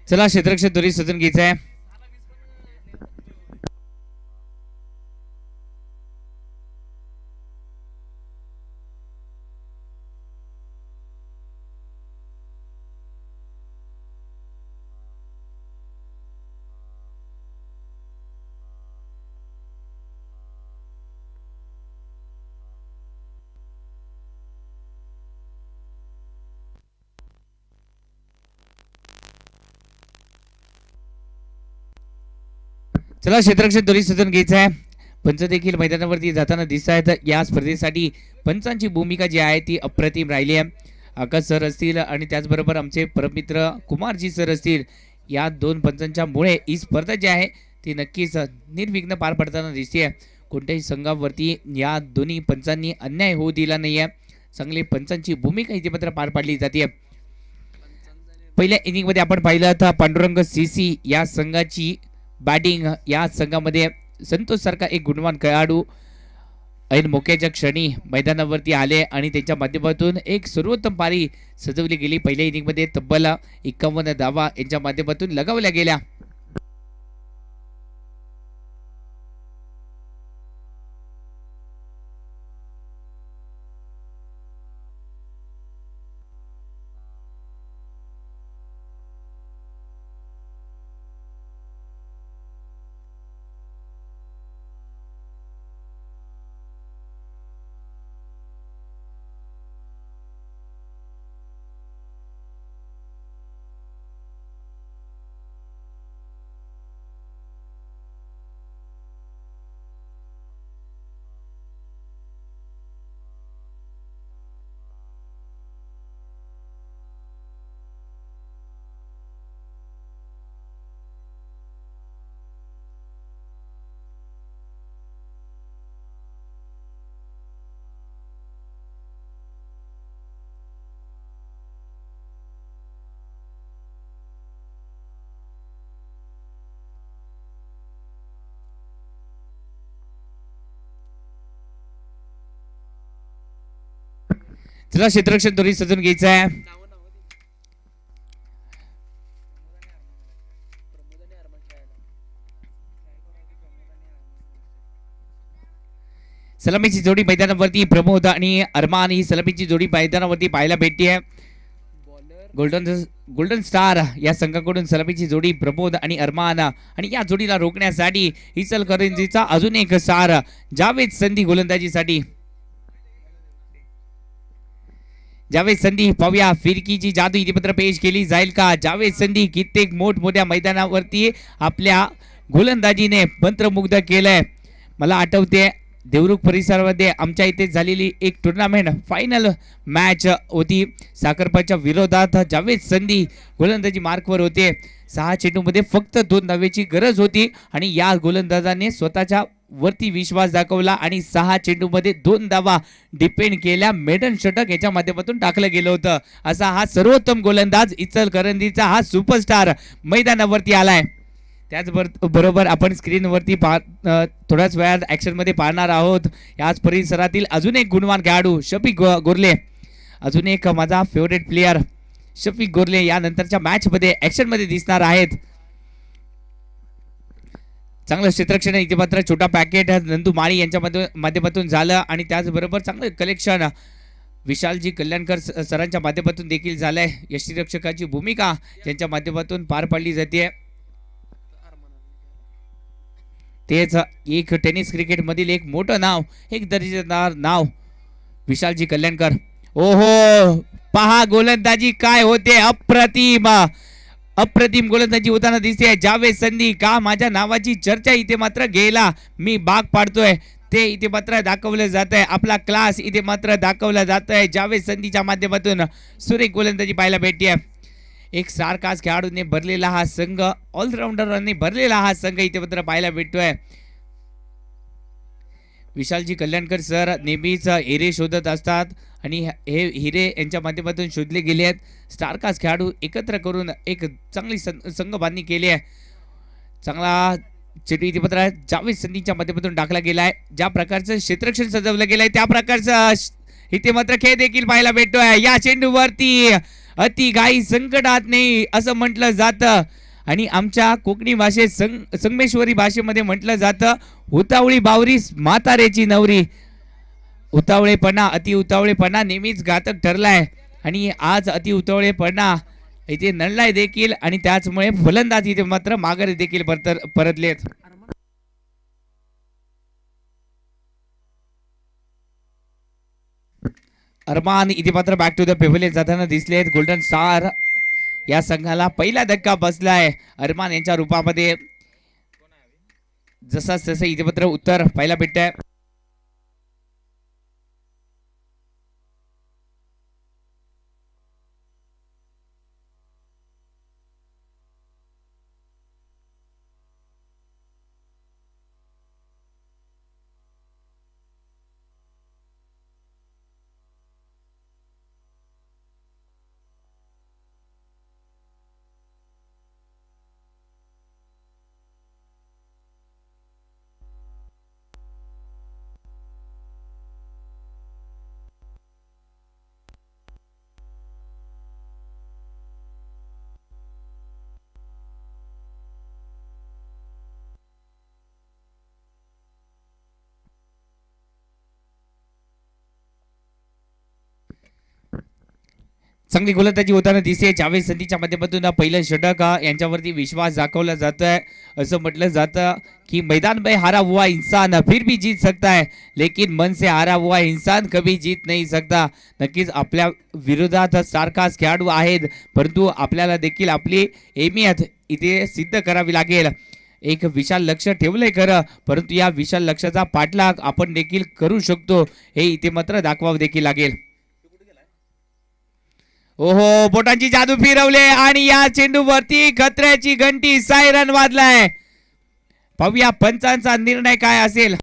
A: चला क्षेत्ररक्षण त्वरित सजून घ्यायचं आहे. चला क्षेत्ररक्षण त्वरित सजून घ्यायचं आहे. पंच देखील मैदानावरती जाताना दिसत आहेत. या स्पर्धेसाठी पंचांची भूमिका जी आहे ती अप्रतिम राहिली आहे. आकाश सर असतील आणि त्याचबरोबर आमचे परममित्र कुमारजी सर असतील, या दोन पंचांच्या मुळे ही स्पर्धा जी आहे ती नक्कीच निर्विघ्न पार पडताना दिसते. कोणत्याही संघावरती या दोन्ही पंचांनी अन्याय होऊ दिला नाहीये. चांगली पंचांची भूमिका इथे मात्र पार पाडली जाते. पहिल्या इनिंग मध्ये आपण पाहिलं तर पांडुरंग सीसी या संघाची बॅटिंग, या संघामध्ये संतोष सारखा एक गुणवान खेळाडू ऐन मोक्याच्या क्षणी मैदानावरती आले आणि त्यांच्या माध्यमातून एक सर्वोत्तम पारी सजवली गेली. पहिल्या इनिंग मध्ये तब्बल 51 धावा यांच्या माध्यमातून लगावल्या गेल्या. चला क्षेत्ररक्षण त्वरित सजून घ्यायचं आहे. सलामीची जोडी मैदानावरती प्रमोद आणि अरमान ही सलामीची जोडी मैदानावरती पाहायला भेटते. गोल्डन गोल्डन स्टार या संघाकडून सलामीची जोडी प्रमोद आणि अरमान आणि या जोडीला रोखण्यासाठी इचलकरंजीचा अजून एक स्टार जावेद संधी गोलंदाजीसाठी. जावेद संधी पाहूया फिरकीची जादू इथे मात्र पेश केली जाईल का. जावेद संधी कित्येक मोठमोठ्या मैदानावरती आपल्या गोलंदाजीने मंत्रमुग्ध केलंय. मला आठवते देवरुख परिसरामध्ये आमच्या इथे झालेली एक टुर्नामेंट फायनल मॅच होती. साखरपाच्या विरोधात जावेद संधी गोलंदाजी मार्कवर होते. 6 चेंडूमध्ये फक्त 2 धावेची गरज होती आणि या गोलंदाजाने स्वतःच्या वरती विश्वास दाखवला आणि 6 चेंडूमध्ये 2 धावा डिपेंड केल्या. मेडन षटक याच्या माध्यमातून टाकलं गेलं होतं. असा हा सर्वोत्तम गोलंदाज इचलकरंजीचा हा सुपरस्टार मैदानावरती आलाय. त्याचबरोबर आपण स्क्रीनवरती थोड्याच वेळात ॲक्शनमध्ये पाहणार आहोत याच परिसरातील अजून एक गुणवान खेळाडू शफिक गोरले. अजून एक माझा फेवरेट प्लेयर शफिक गोरले या नंतरच्या मॅचमध्ये ॲक्शनमध्ये दिसणार आहेत. चांगलं क्षेत्ररक्षण इथे मात्र छोटा पॅकेट नंदू माळी यांच्या माध्यमातून झालं आणि त्याचबरोबर चांगलं कलेक्शन विशालजी कल्याणकर सरांच्या माध्यमातून देखील झालंय. यष्टीरक्षकाची भूमिका यांच्या माध्यमातून पार पाडली जाते. तेच एक टेनिस क्रिकेट मधील एक मोठं नाव, एक दर्जेदार नाव विशालजी कल्याणकर. ओहो पहा गोलंदाजी काय होते. अप्रतिम अप्रतिम गोलंदाजी होताना दिसते. जावेद संधी का माझ्या नावाची चर्चा इथे मात्र गेला मी बाग पाडतोय ते इथे मात्र दाखवलं जात आहे. आपला क्लास इथे मात्र दाखवला जात आहे. जावेद संधीच्या माध्यमातून सुरेख गोलंदाजी पाहायला भेटते. एक सारखाच खेळाडूने भरलेला हा संघ, ऑलराऊंडरने भरलेला हा संघ इथे मात्र पाहायला भेटतोय. विशालजी कल्याणकर सर नेहमीच हिरे शोधत असतात आणि हे हिरे यांच्या माध्यमातून शोधले गेले आहेत. स्टारकास्ट खेळाडू एकत्र करून एक चांगली संघबांधणी केली आहे. चांगला चेंडू इथे मात्र जावेद संधीच्या माध्यमातून टाकला गेलाय. ज्या प्रकारचं क्षेत्ररक्षण सजवलं गेलंय त्या प्रकारचं इथे मात्र खेळ देखील पाहायला भेटतोय. या चेंडूवरती अति घाई संकटात नाही असं म्हटलं जातं आणि आमच्या कोकणी भाषेत संगमेश्वरी भाषेमध्ये म्हटलं जातं उतावळी बावरी म्हाताऱ्याची नवरी. उतावळेपणा अति उतावळेपणा नेहमीच घातक ठरलाय आणि आज अति उतावळेपणा इथे नडलाय देखील आणि त्याचमुळे फलंदाज इथे मात्र माघारी देखील परतलेत. अरमान इथे मात्र बॅक टू द पेव्हलियन जाताना दिसलेत. गोल्डन स्टार या संघाला पहिला धक्का बसलाय अरमान यांच्या रूपामध्ये. जसं इथे मात्र उत्तर पाहायला भेटतंय. चांगली गोलंदाजी होताना दिसते. जावेद संधीच्या माध्यमातून पहिलं षटक यांच्यावरती विश्वास दाखवला जात आहे. असं म्हटलं जातं की मैदान में हारा हुआ इंसान फिर भी जीत सकता है लेकिन मन से हारा हुआ इंसान कभी जीत नहीं सकता. नक्कीच आपल्या विरोधात सारखाच खेळाडू आहेत परंतु आपल्याला देखील आपली अहमियत इथे सिद्ध करावी लागेल. एक विशाल लक्ष ठेवलंय खरं परंतु या विशाल लक्ष्याचा पाठलाग आपण देखील करू शकतो हे इथे मात्र दाखवावं देखील लागेल. ओहो बोटांची जादू फिरवले आणि या चेंडूवरती खतऱ्याची घंटी सायरन वाजलाय. पाहूया पंचांचा निर्णय काय असेल.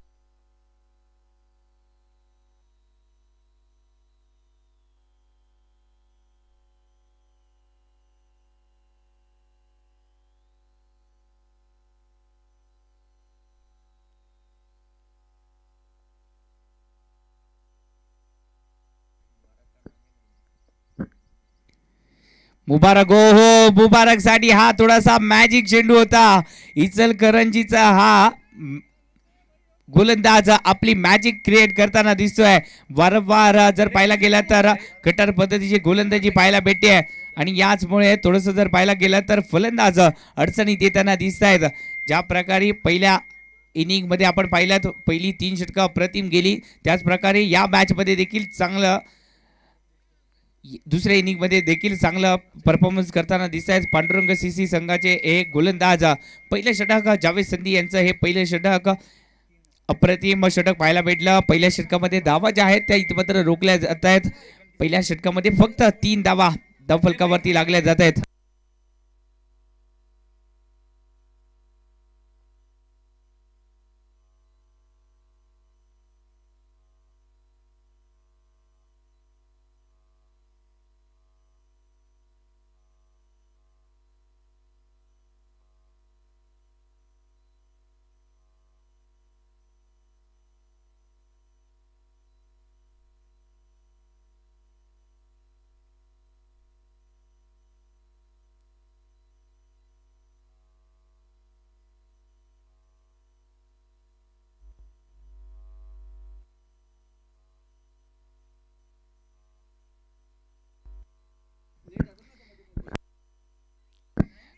A: मुबारक हो मुबारक साठी हा थोडासा मॅजिक चेंडू होता. इचलकरंजीचा हा गोलंदाज आपली मॅजिक क्रिएट करताना दिसतोय. वारंवार जर पाहायला गेला तर कटर पद्धतीची गोलंदाजी पाहायला भेटते आणि याचमुळे थोडस जर पाहायला गेलं तर फलंदाज अडचणीत येताना दिसत आहेत. ज्या प्रकारे पहिल्या इनिंग मध्ये आपण पाहिल्यात पहिली 3 षटकं अप्रतिम गेली, त्याच प्रकारे या मॅच मध्ये देखील चांगलं दुसऱ्या इनिंग मध्ये देखील चांगलं परफॉर्मन्स करताना दिसत आहेत. पांडुरंग सीसी संघाचे एक गोलंदाज पहिलं षटक जावेद संधी यांचं हे पहिलं षटक अप्रतिम षटक पाहायला भेटलं. पहिल्या षटकामध्ये धावा ज्या आहेत त्या इतरत्र रोखल्या जात आहेत. पहिल्या षटकामध्ये फक्त 3 धावा धावफलकावरती लागल्या जात आहेत.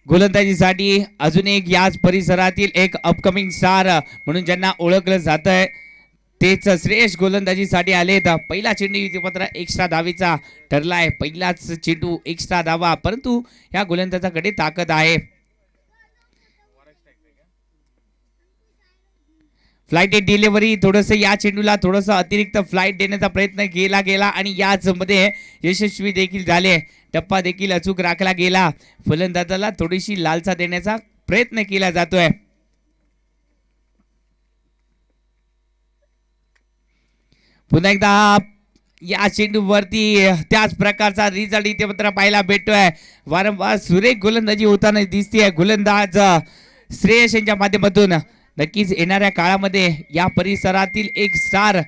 A: गोलंदाजीसाठी अजून एक याच परिसरातील एक अपकमिंग स्टार म्हणून ज्यांना ओळखलं जात आहे तेच श्रेयश गोलंदाजीसाठी आलेत. पहिला चेंडू युतीपत्र एक्स्ट्रा धावेचा ठरलाय. पहिलाच चेंडू एक्स्ट्रा धावा, परंतु या गोलंदाजाकडे ताकद आहे. फ्लाइट डिलिव्हरी थोडस या चेंडूला थोडस अतिरिक्त फ्लाइट देण्याचा प्रयत्न केला गेला आणि याच मध्ये यशस्वी देखील झाले. टप्पा देखील अचूक राखला गेला. फलंदाजाला थोडीशी लालसा देण्याचा प्रयत्न केला जातोय. पुन्हा एकदा या चेंडूवरती त्याच प्रकारचा रिझल्ट इथे मात्र पाहायला भेटतोय. वारंवार सुरेख गोलंदाजी होताना दिसते गोलंदाज श्रेयश यांच्या माध्यमातून. नक्कीच येणाऱ्या काळामध्ये या परिसरातील एक स्टार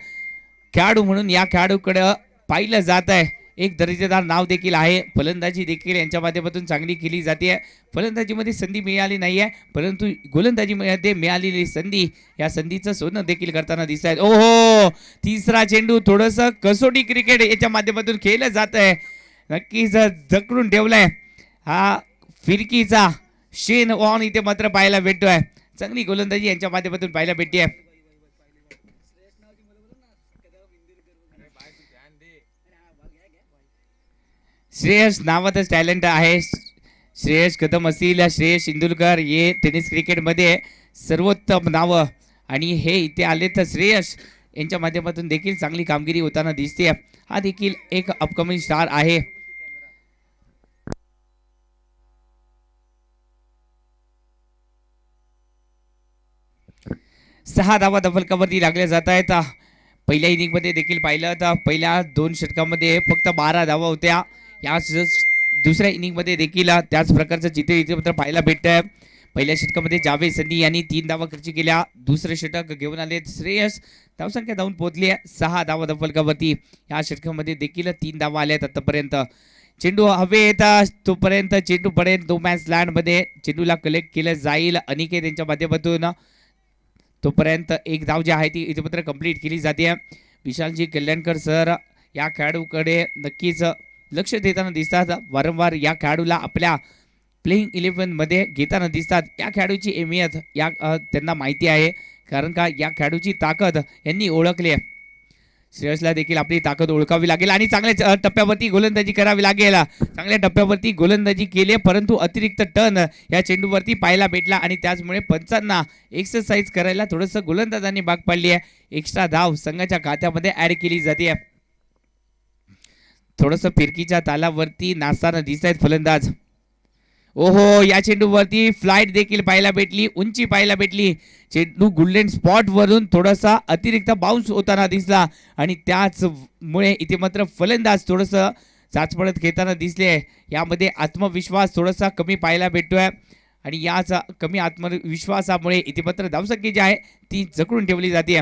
A: खेळाडू म्हणून या खेळाडूकडे पाहिलं जात आहे. एक दर्जेदार नाव देखील आहे. फलंदाजी देखील यांच्या माध्यमातून चांगली केली जाते. फलंदाजीमध्ये संधी मिळाली नाहीये, परंतु गोलंदाजीमध्ये मिळालेली संधी या संधीचं सोनं देखील करताना दिसत आहेत. ओहो, तिसरा चेंडू थोडस कसोटी क्रिकेट याच्या माध्यमातून खेळलं जात आहे. नक्कीच जकडून ठेवलाय हा फिरकीचा शेन वॉन इथे मात्र पाहायला भेटतोय. चांगली गोलंदाजी यांच्या माध्यमातून पाहायला भेटते. श्रेयस नावातच टॅलेंट आहे. श्रेयस कदम असतील, श्रेयस इंदुलकर हे टेनिस क्रिकेटमध्ये सर्वोत्तम नाव आणि हे इथे आले तर श्रेयस यांच्या माध्यमातून देखील चांगली कामगिरी होताना दिसते. हा देखील एक अपकमिंग स्टार आहे. सहा धावा दफलकावरती लागल्या जात आहेत. पहिल्या इनिंग मध्ये देखील पाहिलं तर पहिल्या 2 षटकामध्ये फक्त 12 धावा होत्या. या दुसऱ्या इनिंग मध्ये देखील त्याच प्रकारचं चित्र इथे मात्र पाहायला भेटतंय. पहिल्या षटकामध्ये जावेद संधी यांनी 3 धावा खर्च केल्या. दुसरे षटक घेऊन आले श्रेयस. धावसंख्या धावून पोहोचली 6 धावा दफलकावरती. या षटकामध्ये देखील 3 धावा आल्यात आतापर्यंत. चेंडू हवेत तोपर्यंत चेंडू पडेल तो मॅच लँड मध्ये. चेंडूला कलेक्ट केलं जाईल अनिकेत यांच्या माध्यमातून. तोपर्यंत एक धाव जी आहे ती इथे मात्र कंप्लीट केली जाते. विशालजी कल्याणकर सर या खेळाडूकडे नक्कीच लक्ष देताना दिसतात. वारंवार या खेळाडूला आपल्या प्लेइंग 11 मध्ये घेताना दिसतात. या खेळाडूची अहमियत या त्यांना माहिती आहे, कारण का या खेळाडूची ताकद यांनी ओळखली आहे. श्रेयसला देखील आपली ताकद ओळखावी लागेल आणि चांगल्या टप्प्यावरती गोलंदाजी करावी लागेल. चांगल्या टप्प्यावरती गोलंदाजी केली, परंतु अतिरिक्त टर्न या चेंडूवरती पाहायला भेटला आणि त्याचमुळे पंचांना एक्सरसाइज करायला थोडंसं गोलंदाजांनी भाग पाडली आहे. एक्स्ट्रा धाव संघाच्या खात्यामध्ये ऍड केली जाते. थोडंसं फिरकीच्या तालावरती नाचताना दिसत आहेत फलंदाज. ओहो, या चेंडूवरती फ्लाइट देखील पाहायला भेटली, उंची पाहायला भेटली. चेंडू गोल्डन स्पॉट वरून थोडासा अतिरिक्त बाउन्स होताना दिसला आणि त्याचमुळे इथे मात्र फलंदाज थोडस चाचपडत घेताना दिसले. यामध्ये आत्मविश्वास थोडासा कमी पाहायला भेटतोय आणि याच कमी आत्मविश्वासामुळे इथे मात्र धावसंख्या जी आहे ती जखडून ठेवली जाते.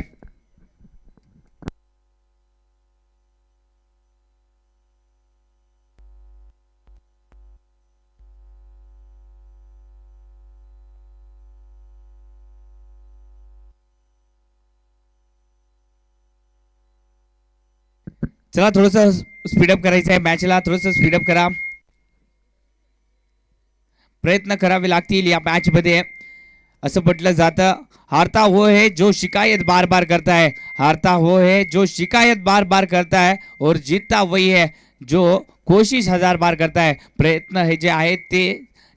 A: चला थोडंसं स्पीडअप करायचं आहे मॅचला, थोडंसं स्पीडअप करा, प्रयत्न करावे लागतील या मॅच मध्ये असं म्हटलं जातं, हारता वो है जो शिकायत बार बार करता है, हारता वो है जो शिकायत बार बार करता है और जीतता वही है जो कोशिश हजार बार करता है. प्रयत्न हे जे आहेत ते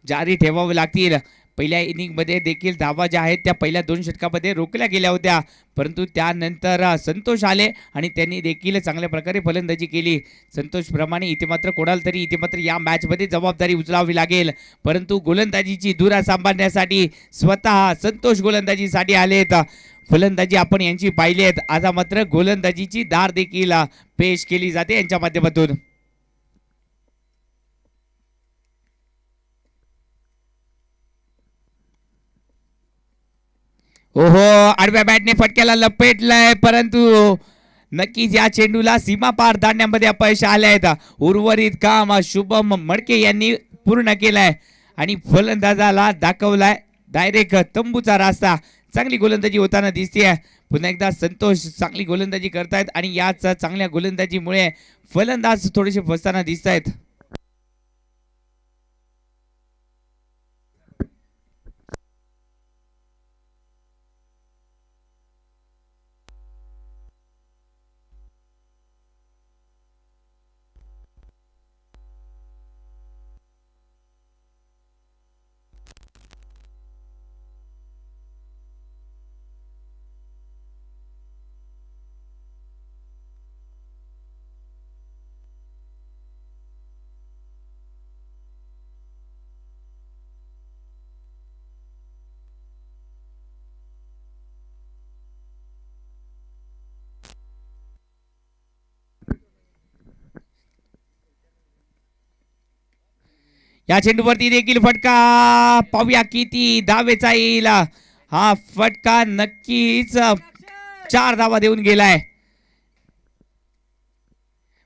A: जारी ठेवावे लागतील. पहिल्या इनिंग मध्ये देखील धावा ज्या आहेत त्या पहिल्या 2 षटकामध्ये रोखल्या गेल्या होत्या, परंतु त्यानंतर संतोष आले आणि त्यांनी देखील चांगल्या प्रकारे फलंदाजी केली. संतोष प्रमाणे इथे मात्र कोणाला तरी इथे मात्र या मॅच मध्ये जबाबदारी उचलावी लागेल, परंतु गोलंदाजीची धुरा सांभाळण्यासाठी स्वतः संतोष गोलंदाजीसाठी आलेत. फलंदाजी आपण यांची पाहिली आहेत, आता मात्र गोलंदाजीची धार देखील पेश केली जाते यांच्या माध्यमातून. ओहो, आडव्या बॅटने फटक्याला लपेटलंय, परंतु नक्कीच या चेंडूला सीमा पार धाडण्यामध्ये अपयश आले आहेत. उर्वरित काम शुभम मडके यांनी पूर्ण केलंय आणि फलंदाजाला दाखवलाय डायरेक्ट तंबूचा रास्ता. चांगली गोलंदाजी होताना दिसते. पुन्हा एकदा संतोष चांगली गोलंदाजी करतायत आणि याच चांगल्या गोलंदाजीमुळे फलंदाज थोडेसे फसताना दिसत आहेत. या चेंडूवरती देखील फटका, पाहूया किती धावेचा येईल. हा फटका नक्कीच 4 धावा देऊन गेलाय.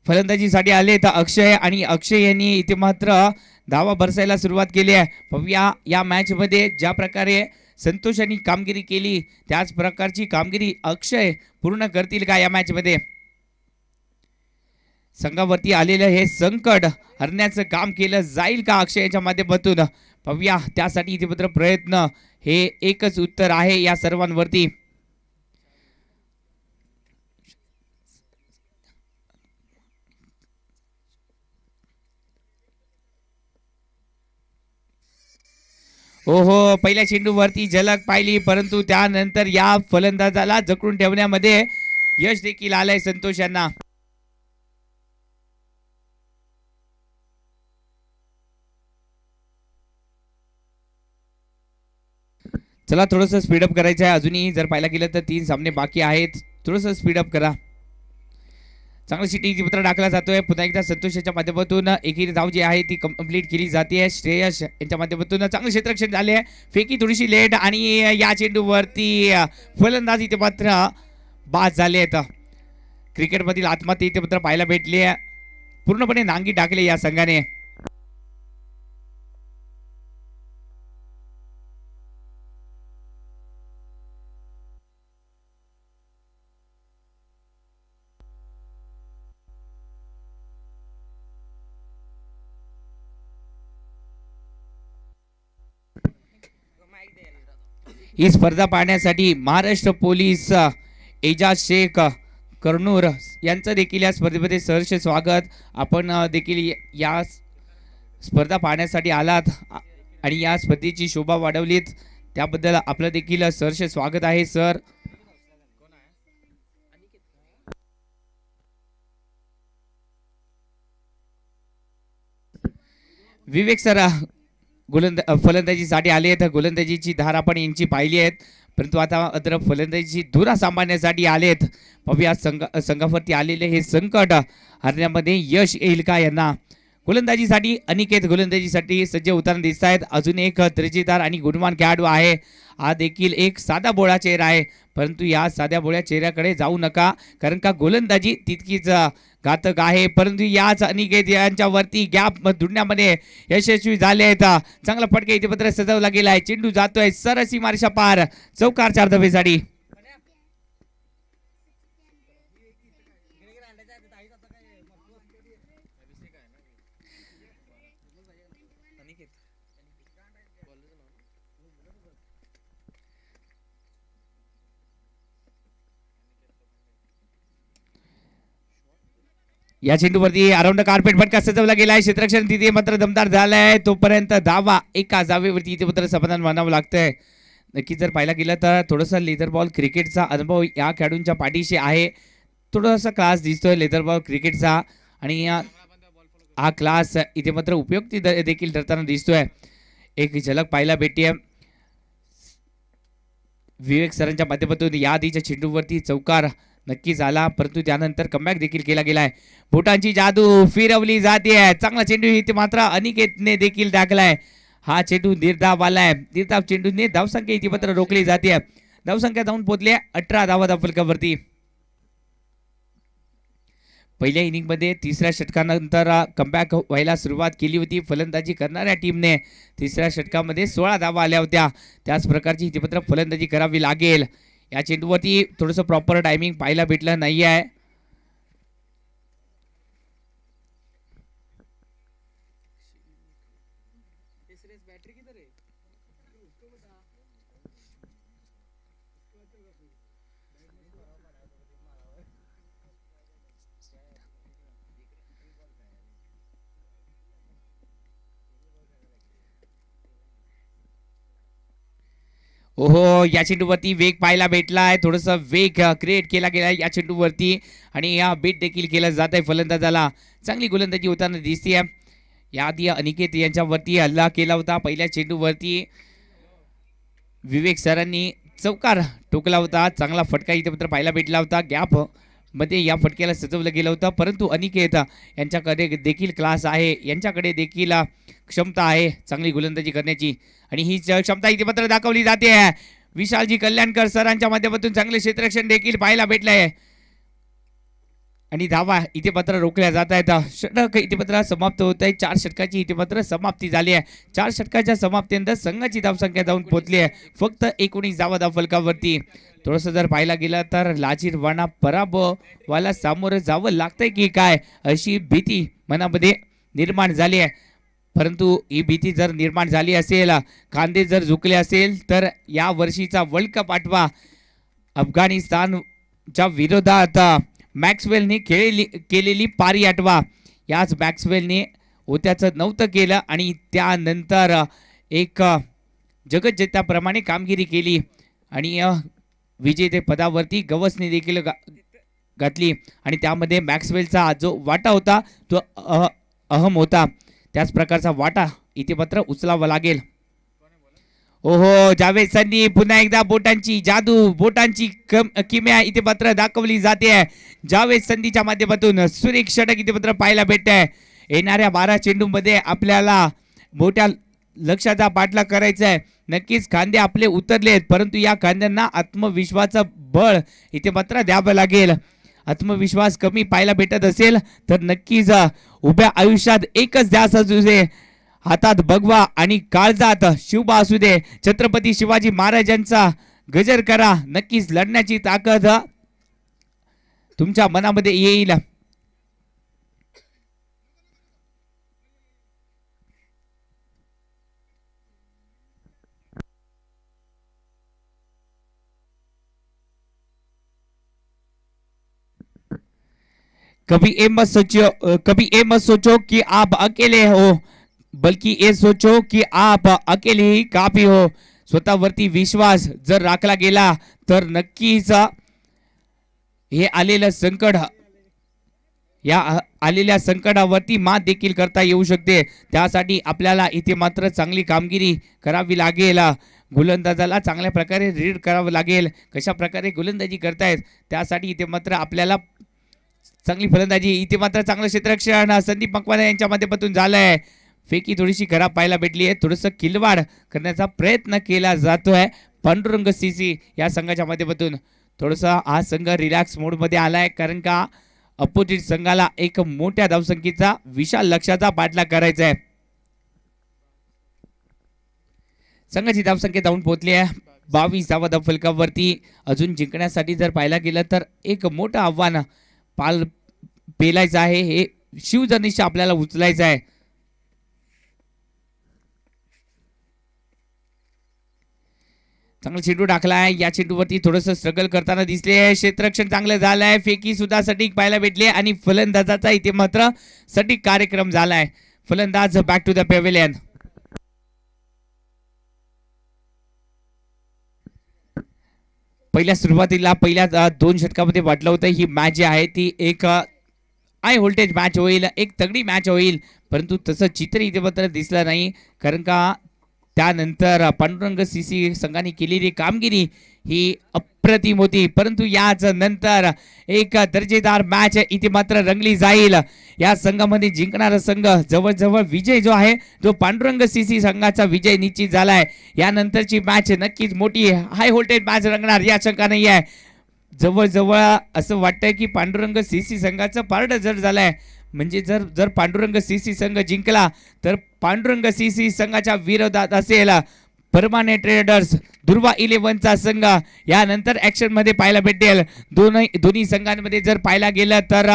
A: फलंदाजीसाठी आले तर अक्षय आणि अक्षय यांनी इथे मात्र धावा बरसायला सुरुवात केली आहे. पाहूया या मॅच मध्ये ज्या प्रकारे संतोषांनी कामगिरी केली त्याच प्रकारची कामगिरी अक्षय पूर्ण करतील का या मॅच मध्ये. संघावरती आलेलं हे संकट हरण्याचं काम केलं जाईल का अक्षयच्या माध्यमातून. पाहूया त्यासाठी इथे मात्र प्रयत्न हे एकच उत्तर आहे या सर्वांवरती. ओहो, पहिल्या चेंडूवरती झलक पाहिली, परंतु त्यानंतर या फलंदाजाला जखडून ठेवण्यामध्ये यश देखील आलंय संतोष यांना. चला थोडंसं स्पीडअप करायचं आहे. अजूनही जर पाहायला गेलं तर 3 सामने बाकी आहेत. थोडंसं स्पीडअप करा. चांगला सिटी पत्र टाकला जातोय. पुन्हा एकदा संतोषाच्या माध्यमातून एकेरी धाव जी आहे ती कंप्लीट केली जाते. श्रेयस यांच्या माध्यमातून चांगलं क्षेत्ररक्षण झाले. फेकी थोडीशी लेट आणि या चेंडूवरती फलंदाज इथे मात्र बाद झाले आहेत. क्रिकेटमधील आत्महत्या इथे मात्र पाहायला भेटली. पूर्णपणे नांगी टाकले या संघाने. ही स्पर्धा पाहण्यासाठी महाराष्ट्र पोलीस, एजाज शेख, कर्नूर यांचं देखील या स्पर्धेमध्ये सहर्ष स्वागत. आपण देखील या स्पर्धा पाहण्यासाठी आलात आणि या स्पर्धेची शोभा वाढवलीत त्याबद्दल आपलं देखील सहर्ष स्वागत आहे सर. विवेक सर फलंदाजीसाठी आले आहेत. गोलंदाजीची धार आपण यांची पाहिली आहेत, परंतु आता मात्र फलंदाजीची धुरा सांभाळण्यासाठी आलेत. पाहूया संघावरती आलेले हे संकट हरण्यामध्ये यश येईल का यांना. गोलंदाजीसाठी अनिकेत गोलंदाजीसाठी सज्ज होताना दिसत आहेत. अजून एक दर्जेदार आणि गुणवान खेळाडू आहे. हा देखील एक साधा बोळा चेहरा आहे, परंतु या साध्या बोळ्या चेहऱ्याकडे जाऊ नका, कारण का गोलंदाजी तितकीच घातक आहे. परंतु याच अनिकेत यांच्यावरती गॅप धुडण्यामध्ये यशस्वी झाले आहेत. चांगला फटका इथे पत्र सजवला गेला आहे. चेंडू जातोय सरसी मार्शा पार, चौकार 4 धावेसाठी. या चेंडूवरती अराउंड कार्पेट फटका सजवला गेलाय. क्षेत्ररक्षण तिथे मात्र दमदार झालाय. तोपर्यंत धावा एका जावेवरती इथे मात्र समाधान मानावं लागतंय. नक्की जर पाहायला गेलं तर थोडंसं लेदर बॉल क्रिकेटचा अनुभव या खेळाडूंच्या पाठीशी आहे. थोडासा क्लास दिसतोय लेदर बॉल क्रिकेटचा आणि हा क्लास इथे मात्र उपयुक्त देखील ठरताना दिसतोय. एक झलक पाहायला भेटते विवेक सरांच्या माध्यमातून या आधीच्या चेंडूवरती चौकार नक्कीच आला, परंतु त्यानंतर कमबॅक देखील केला गेलाय. बोटांची जादू फिरवली जाते. चांगला चेंडू इथे मात्र अनिकेतने देखील टाकलाय. हा चेंडू निर्धाव आलाय. निर्धाव चेंडूने धावसंख्या इथे मात्र रोखली जाते. धावसंख्या जाऊन पोहोचल्या 18 धावा फलकावरती. पहिल्या इनिंग मध्ये तिसऱ्या षटकानंतर कमबॅक व्हायला सुरुवात केली होती फलंदाजी करणाऱ्या टीमने. तिसऱ्या षटकामध्ये 16 धावा आल्या होत्या. त्याच प्रकारची इथे मात्र फलंदाजी करावी लागेल. या चेंडूवरती थोडंसं प्रॉपर टायमिंग पाहायला भेटलं नाही आहे. ओहो, या चेंडूवरती वेग पाहायला भेटलाय. थोडंसं वेग क्रिएट केला गेलाय या चेंडूवरती आणि या बीट देखील केलं जात आहे फलंदाजाला. चांगली गोलंदाजी होताना दिसतीये. याआधी अनिकेत यांच्यावरती हल्ला केला होता. पहिल्या चेंडूवरती विवेक सरांनी चौकार ठोकला होता. चांगला फटका इथे मात्र पाहायला भेटला होता. गॅप मध्ये या फटक्याला सजवलं गेलं होतं, परंतु अनिकेत यांच्याकडे देखील क्लास आहे. यांच्याकडे देखील क्षमता आहे चांगली गोलंदाजी करण्याची आणि ही क्षमता इथे मात्र दाखवली जाते. विशालजी कल्याणकर सरांच्या माध्यमातून चांगले क्षेत्ररक्षण देखील पाहायला भेटलंय आणि धावा इथे मात्र रोखल्या जात आहेत. षटक इथे मात्र समाप्त होत आहे. 4 षटकाची इथे मात्र समाप्ती झाली आहे. 4 षटकाच्या समाप्तीनंतर संघाची धावसंख्या जाऊन पोहोचली आहे फक्त 19 धावा फलकावरती. थोडंसं जर पाहायला गेलं तर लाजीरवाणा पराभवाला सामोरं जावं लागतंय की काय अशी भीती मनामध्ये निर्माण झाली आहे. परंतु ही भीती जर निर्माण झाली असेल, खांदे जर झुकले असेल तर या वर्षीचा वर्ल्ड कप आठवा. अफगाणिस्तानच्या विरोधात मॅक्सवेलने केलेली पारी आठवा. याच मॅक्सवेलने होत्याचं नव्हतं केलं आणि त्यानंतर एक जगज्जेत्याप्रमाणे कामगिरी केली आणि विजेते पदावरती गवसने देखील घातली आणि त्यामध्ये मॅक्सवेलचा जो वाटा होता तो अहम होता. त्याच प्रकारचा वाटा इथे मात्र उचलावा लागेल. ओहो, जावेद सनी पुन्हा एकदा बोटांची जादू, बोटांची किमया इथे मात्र दाखवली जाते. जावेद संधीच्या माध्यमातून सुरेख षटक इथे मात्र पाहायला भेटते. येणाऱ्या 12 चेंडूमध्ये आपल्याला मोठ्या लक्ष्याचा पाठलाग करायचा आहे. नक्कीच खांदे आपले उतरलेत, परंतु या खांद्यांना आत्मविश्वासाचं बळ इथे मात्र द्यावं लागेल. आत्मविश्वास कमी पाहायला भेटत असेल तर नक्कीच उभ्या आयुष्यात एकच ध्यास असू दे, हातात भगवा आणि काळजात शिवबा असू दे. छत्रपती शिवाजी महाराजांचा गजर करा. नक्कीच लढण्याची ताकद तुमच्या मनामध्ये येईल. कभी ये मत सोचो कि आप अकेले हो, बल्कि ये सोचो कि आप अकेले ही काफी हो. स्वतःवरती विश्वास जर राखला गेला तर नक्कीच हे आलेलं संकट, या आलेल्या संकटावरती मात देखील करता येऊ शकते. त्यासाठी आपल्याला इथे मात्र चांगली कामगिरी करावी लागेल. गोलंदाजाला चांगल्या प्रकारे रीड करावं लागेल. कशा प्रकारे गोलंदाजी करतायत त्यासाठी इथे मात्र आपल्याला चांगली फलंदाजी, इथे मात्र चांगलं क्षेत्ररक्षण संदीप मकवाना यांच्या माध्यमातून झालंय. फेकी थोडीशी खराब पाहायला भेटली आहे. थोडंसं किलवाड करण्याचा प्रयत्न केला जातोय पांडुरंग सीसी या संघाच्या माध्यमातून. थोडंसं हा संघ रिलॅक्स मोडमध्ये आलाय, कारण का अपोजिट संघाला एक मोठ्या धावसंख्येचा विशाल लक्ष्याचा पाठलाग करायचा आहे. संघाची धावसंख्या जाऊन पोहोचली आहे 22 धावा फलकावरती. अजून जिंकण्यासाठी जर पाहायला गेलं तर एक मोठं आव्हान पेलायचं आहे. हे शिवधनुष्य आपल्याला उचलायचं आहे. चांगला चेंडू टाकलाय. या चेंडूवरती थोडस स्ट्रगल करताना दिसले. क्षेत्ररक्षण चांगलं झालंय. फेकी सुद्धा सटीक पाहायला भेटले आणि फलंदाजाचा इथे मात्र सटीक कार्यक्रम झालाय. फलंदाज बॅक टू द पॅव्हिलियन. पहिल्या सुरुवातीला पहिल्या 2 षटकामध्ये वाटलं होतं ही मॅच जी आहे ती एक हाय व्होल्टेज मॅच होईल, एक तगडी मॅच होईल, परंतु तसं चित्र इथे मात्र दिसलं नाही. कारण का त्यानंतर पांडुरंग सीसी संघाने केलेली कामगिरी ही अप्रतिम होती. परंतु याच नंतर एक दर्जेदार मॅच इथे मात्र रंगली जाईल. या संघामध्ये जिंकणारा संघ जवळजवळ विजय जो आहे तो पांडुरंग सीसी संघाचा विजय निश्चित झालाय. यानंतरची मॅच नक्कीच मोठी हाय व्होल्टेज मॅच रंगणार या शंका नाही आहे. जवळजवळ असं वाटतंय की पांडुरंग सीसी संघाचं पारड जड झालंय. म्हणजे जर जर पांडुरंग सीसी संघ जिंकला तर पांडुरंग सीसी संघाच्या विरोधात असेल परमानेंट ट्रेडर्स दुर्वा 11चा संघ यानंतर ऍक्शन मध्ये पाहायला भेटेल. दोन्ही संघांमध्ये जर पाहायला गेलं तर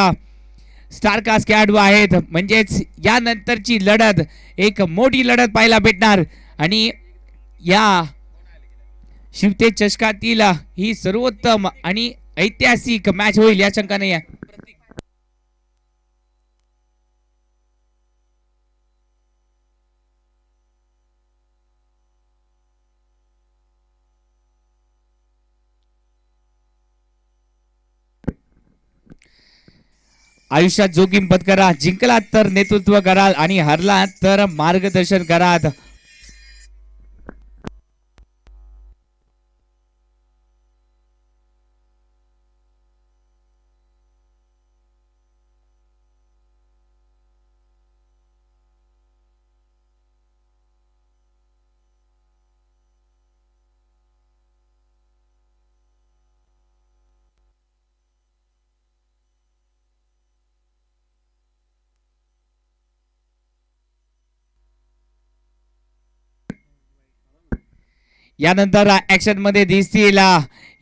A: स्टार कास्ट खेळाडू आहेत. म्हणजेच यानंतरची लढत एक मोठी लढत पाहायला भेटणार आणि या शिवतेज चषकातील ही सर्वोत्तम आणि ऐतिहासिक मॅच होईल या शंका नाही आहे. आयुष्यात जोखीम पत्करा, जिंकलात तर नेतृत्व कराल आणि हरलात तर मार्गदर्शन कराल. यानंतर ऍक्शन मध्ये दिसतील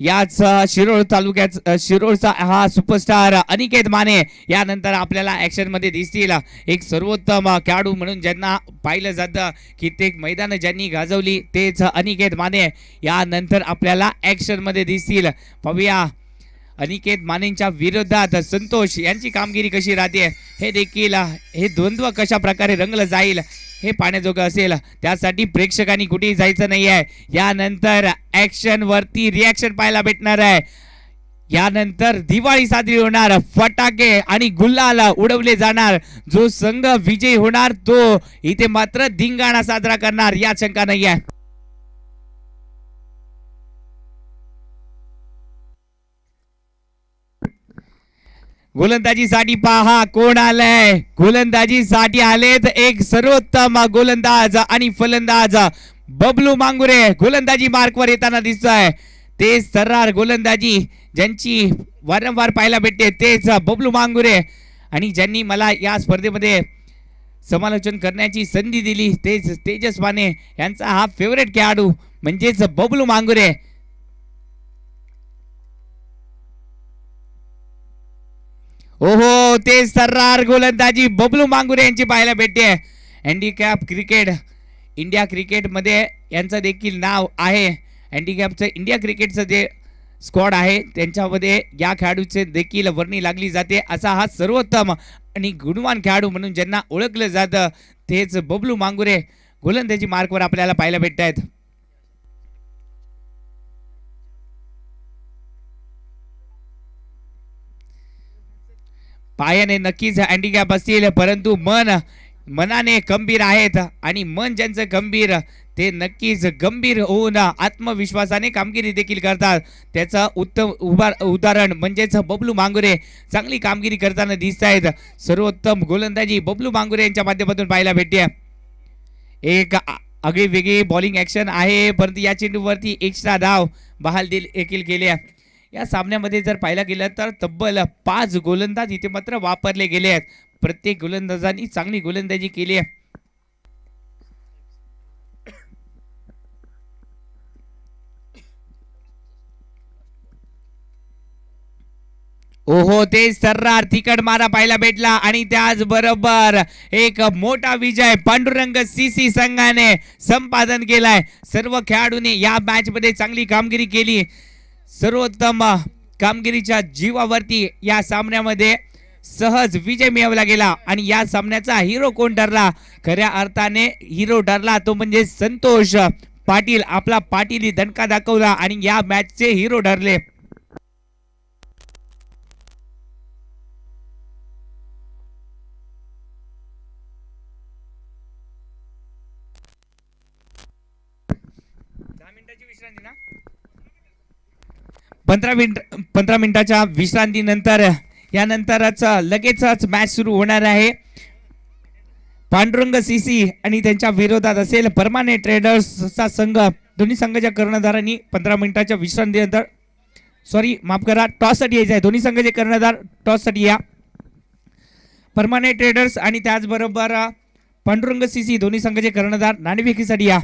A: याच शिरोळ तालुक्यात शिरोळचा हा सुपरस्टार अनिकेत माने. यानंतर आपल्याला ऍक्शन मध्ये दिसतील एक सर्वोत्तम खेळाडू म्हणून ज्यांना पाहिलं जातं कित्येक मैदान ज्यांनी गाजवली तेच अनिकेत माने. यानंतर आपल्याला ऍक्शन मध्ये दिसतील. पाहूया अनिकेत मानेंच्या विरोधात संतोष यांची कामगिरी कशी राहते हे देखील हे द्वंद्व कशा प्रकारे रंगलं जाईल हे पाहण्याजोगं असेल. त्यासाठी प्रेक्षकांनी कुठेही जायचं नाही आहे. यानंतर ऍक्शन वरती रिॲक्शन पाहायला भेटणार आहे. यानंतर दिवाळी साजरी होणार, फटाके आणि गुल्हाल उडवले जाणार. जो संघ विजयी होणार तो इथे मात्र धिंगाणा साजरा करणार या शंका नाही आहे. गोलंदाजीसाठी पहा कोण आलंय. गोलंदाजीसाठी आलेत एक सर्वोत्तम गोलंदाज आणि फलंदाज बबलू मांगुरे. गोलंदाजी मार्कवर येताना दिसतोय. ते सर्रार गोलंदाजी ज्यांची वारंवार पाहायला भेटते तेच बबलू मांगुरे. आणि ज्यांनी मला या स्पर्धेमध्ये समालोचन करण्याची संधी दिली तेच तेजस माने यांचा हा फेवरेट खेळाडू म्हणजेच बबलू मांगुरे. ओहो ते सर्रार गोलंदाजी बबलू मांगुरे यांची पाहायला भेटते. हँडिकॅप क्रिकेट इंडिया क्रिकेटमध्ये यांचं देखील नाव आहे. हँडिकॅपचं इंडिया क्रिकेटचं जे स्क्वॉड आहे त्यांच्यामध्ये या खेळाडूचे देखील वर्णी लागली जाते. असा हा सर्वोत्तम आणि गुणवान खेळाडू म्हणून ज्यांना ओळखलं जातं तेच बबलू मांगुरे गोलंदाजी मार्कवर आपल्याला पाहायला भेटत आहेत. पायाने नक्कीच हँडिकॅप असतील परंतु मनाने खंबीर आहेत आणि मन ज्यांचं गंभीर ते नक्कीच गंभीर होऊन आत्मविश्वासाने कामगिरी देखील करतात. त्याचं उत्तम उदाहरण म्हणजेच बबलू मांगुरे चांगली कामगिरी करताना दिसत आहेत. सर्वोत्तम गोलंदाजी बबलू मांगुरे यांच्या माध्यमातून पाहायला भेटते. एक आगळी वेगळी बॉलिंग ऍक्शन आहे परंतु या चेंडूवरती एक्स्ट्रा धाव बहाल देखील केले. या सामन्यामध्ये जर पाहायला गेलं तर तब्बल 5 गोलंदाज इथे मात्र वापरले गेले आहेत. प्रत्येक गोलंदाजांनी चांगली गोलंदाजी केली आहे. ओहो ते सर्रार तिकड मारा पाहायला भेटला आणि त्याचबरोबर एक मोठा विजय पांडुरंग सीसी संघाने संपादन केलाय. सर्व खेळाडूंनी या मॅच मध्ये चांगली कामगिरी केली. सर्वोत्तम कामगिरीच्या जीवावरती या सामन्यामध्ये सहज विजय मिळवला गेला आणि या सामन्याचा हिरो कोण ठरला? खऱ्या अर्थाने हिरो ठरला तो म्हणजे संतोष पाटील. आपला पाटील दणका दाखवला आणि या मॅचचे हिरो ठरले. विश्रांती ना 15 मिनिटाच्या विश्रांतीनंतर यानंतरच लगेचच मॅच सुरू होणार आहे. पांडुरंग सीसी आणि त्यांच्या विरोधात असेल परमानेंट ट्रेडर्सचा संघ. दोन्ही संघाच्या कर्णधारांनी 15 मिनिटाच्या विश्रांतीनंतर माफ करा टॉस साठी यायचं आहे. दोन्ही संघाचे कर्णधार टॉस साठी या. परमानेंट ट्रेडर्स आणि त्याचबरोबर पांडुरंग सीसी दोन्ही संघाचे कर्णधार नाणेफेकीसाठी या.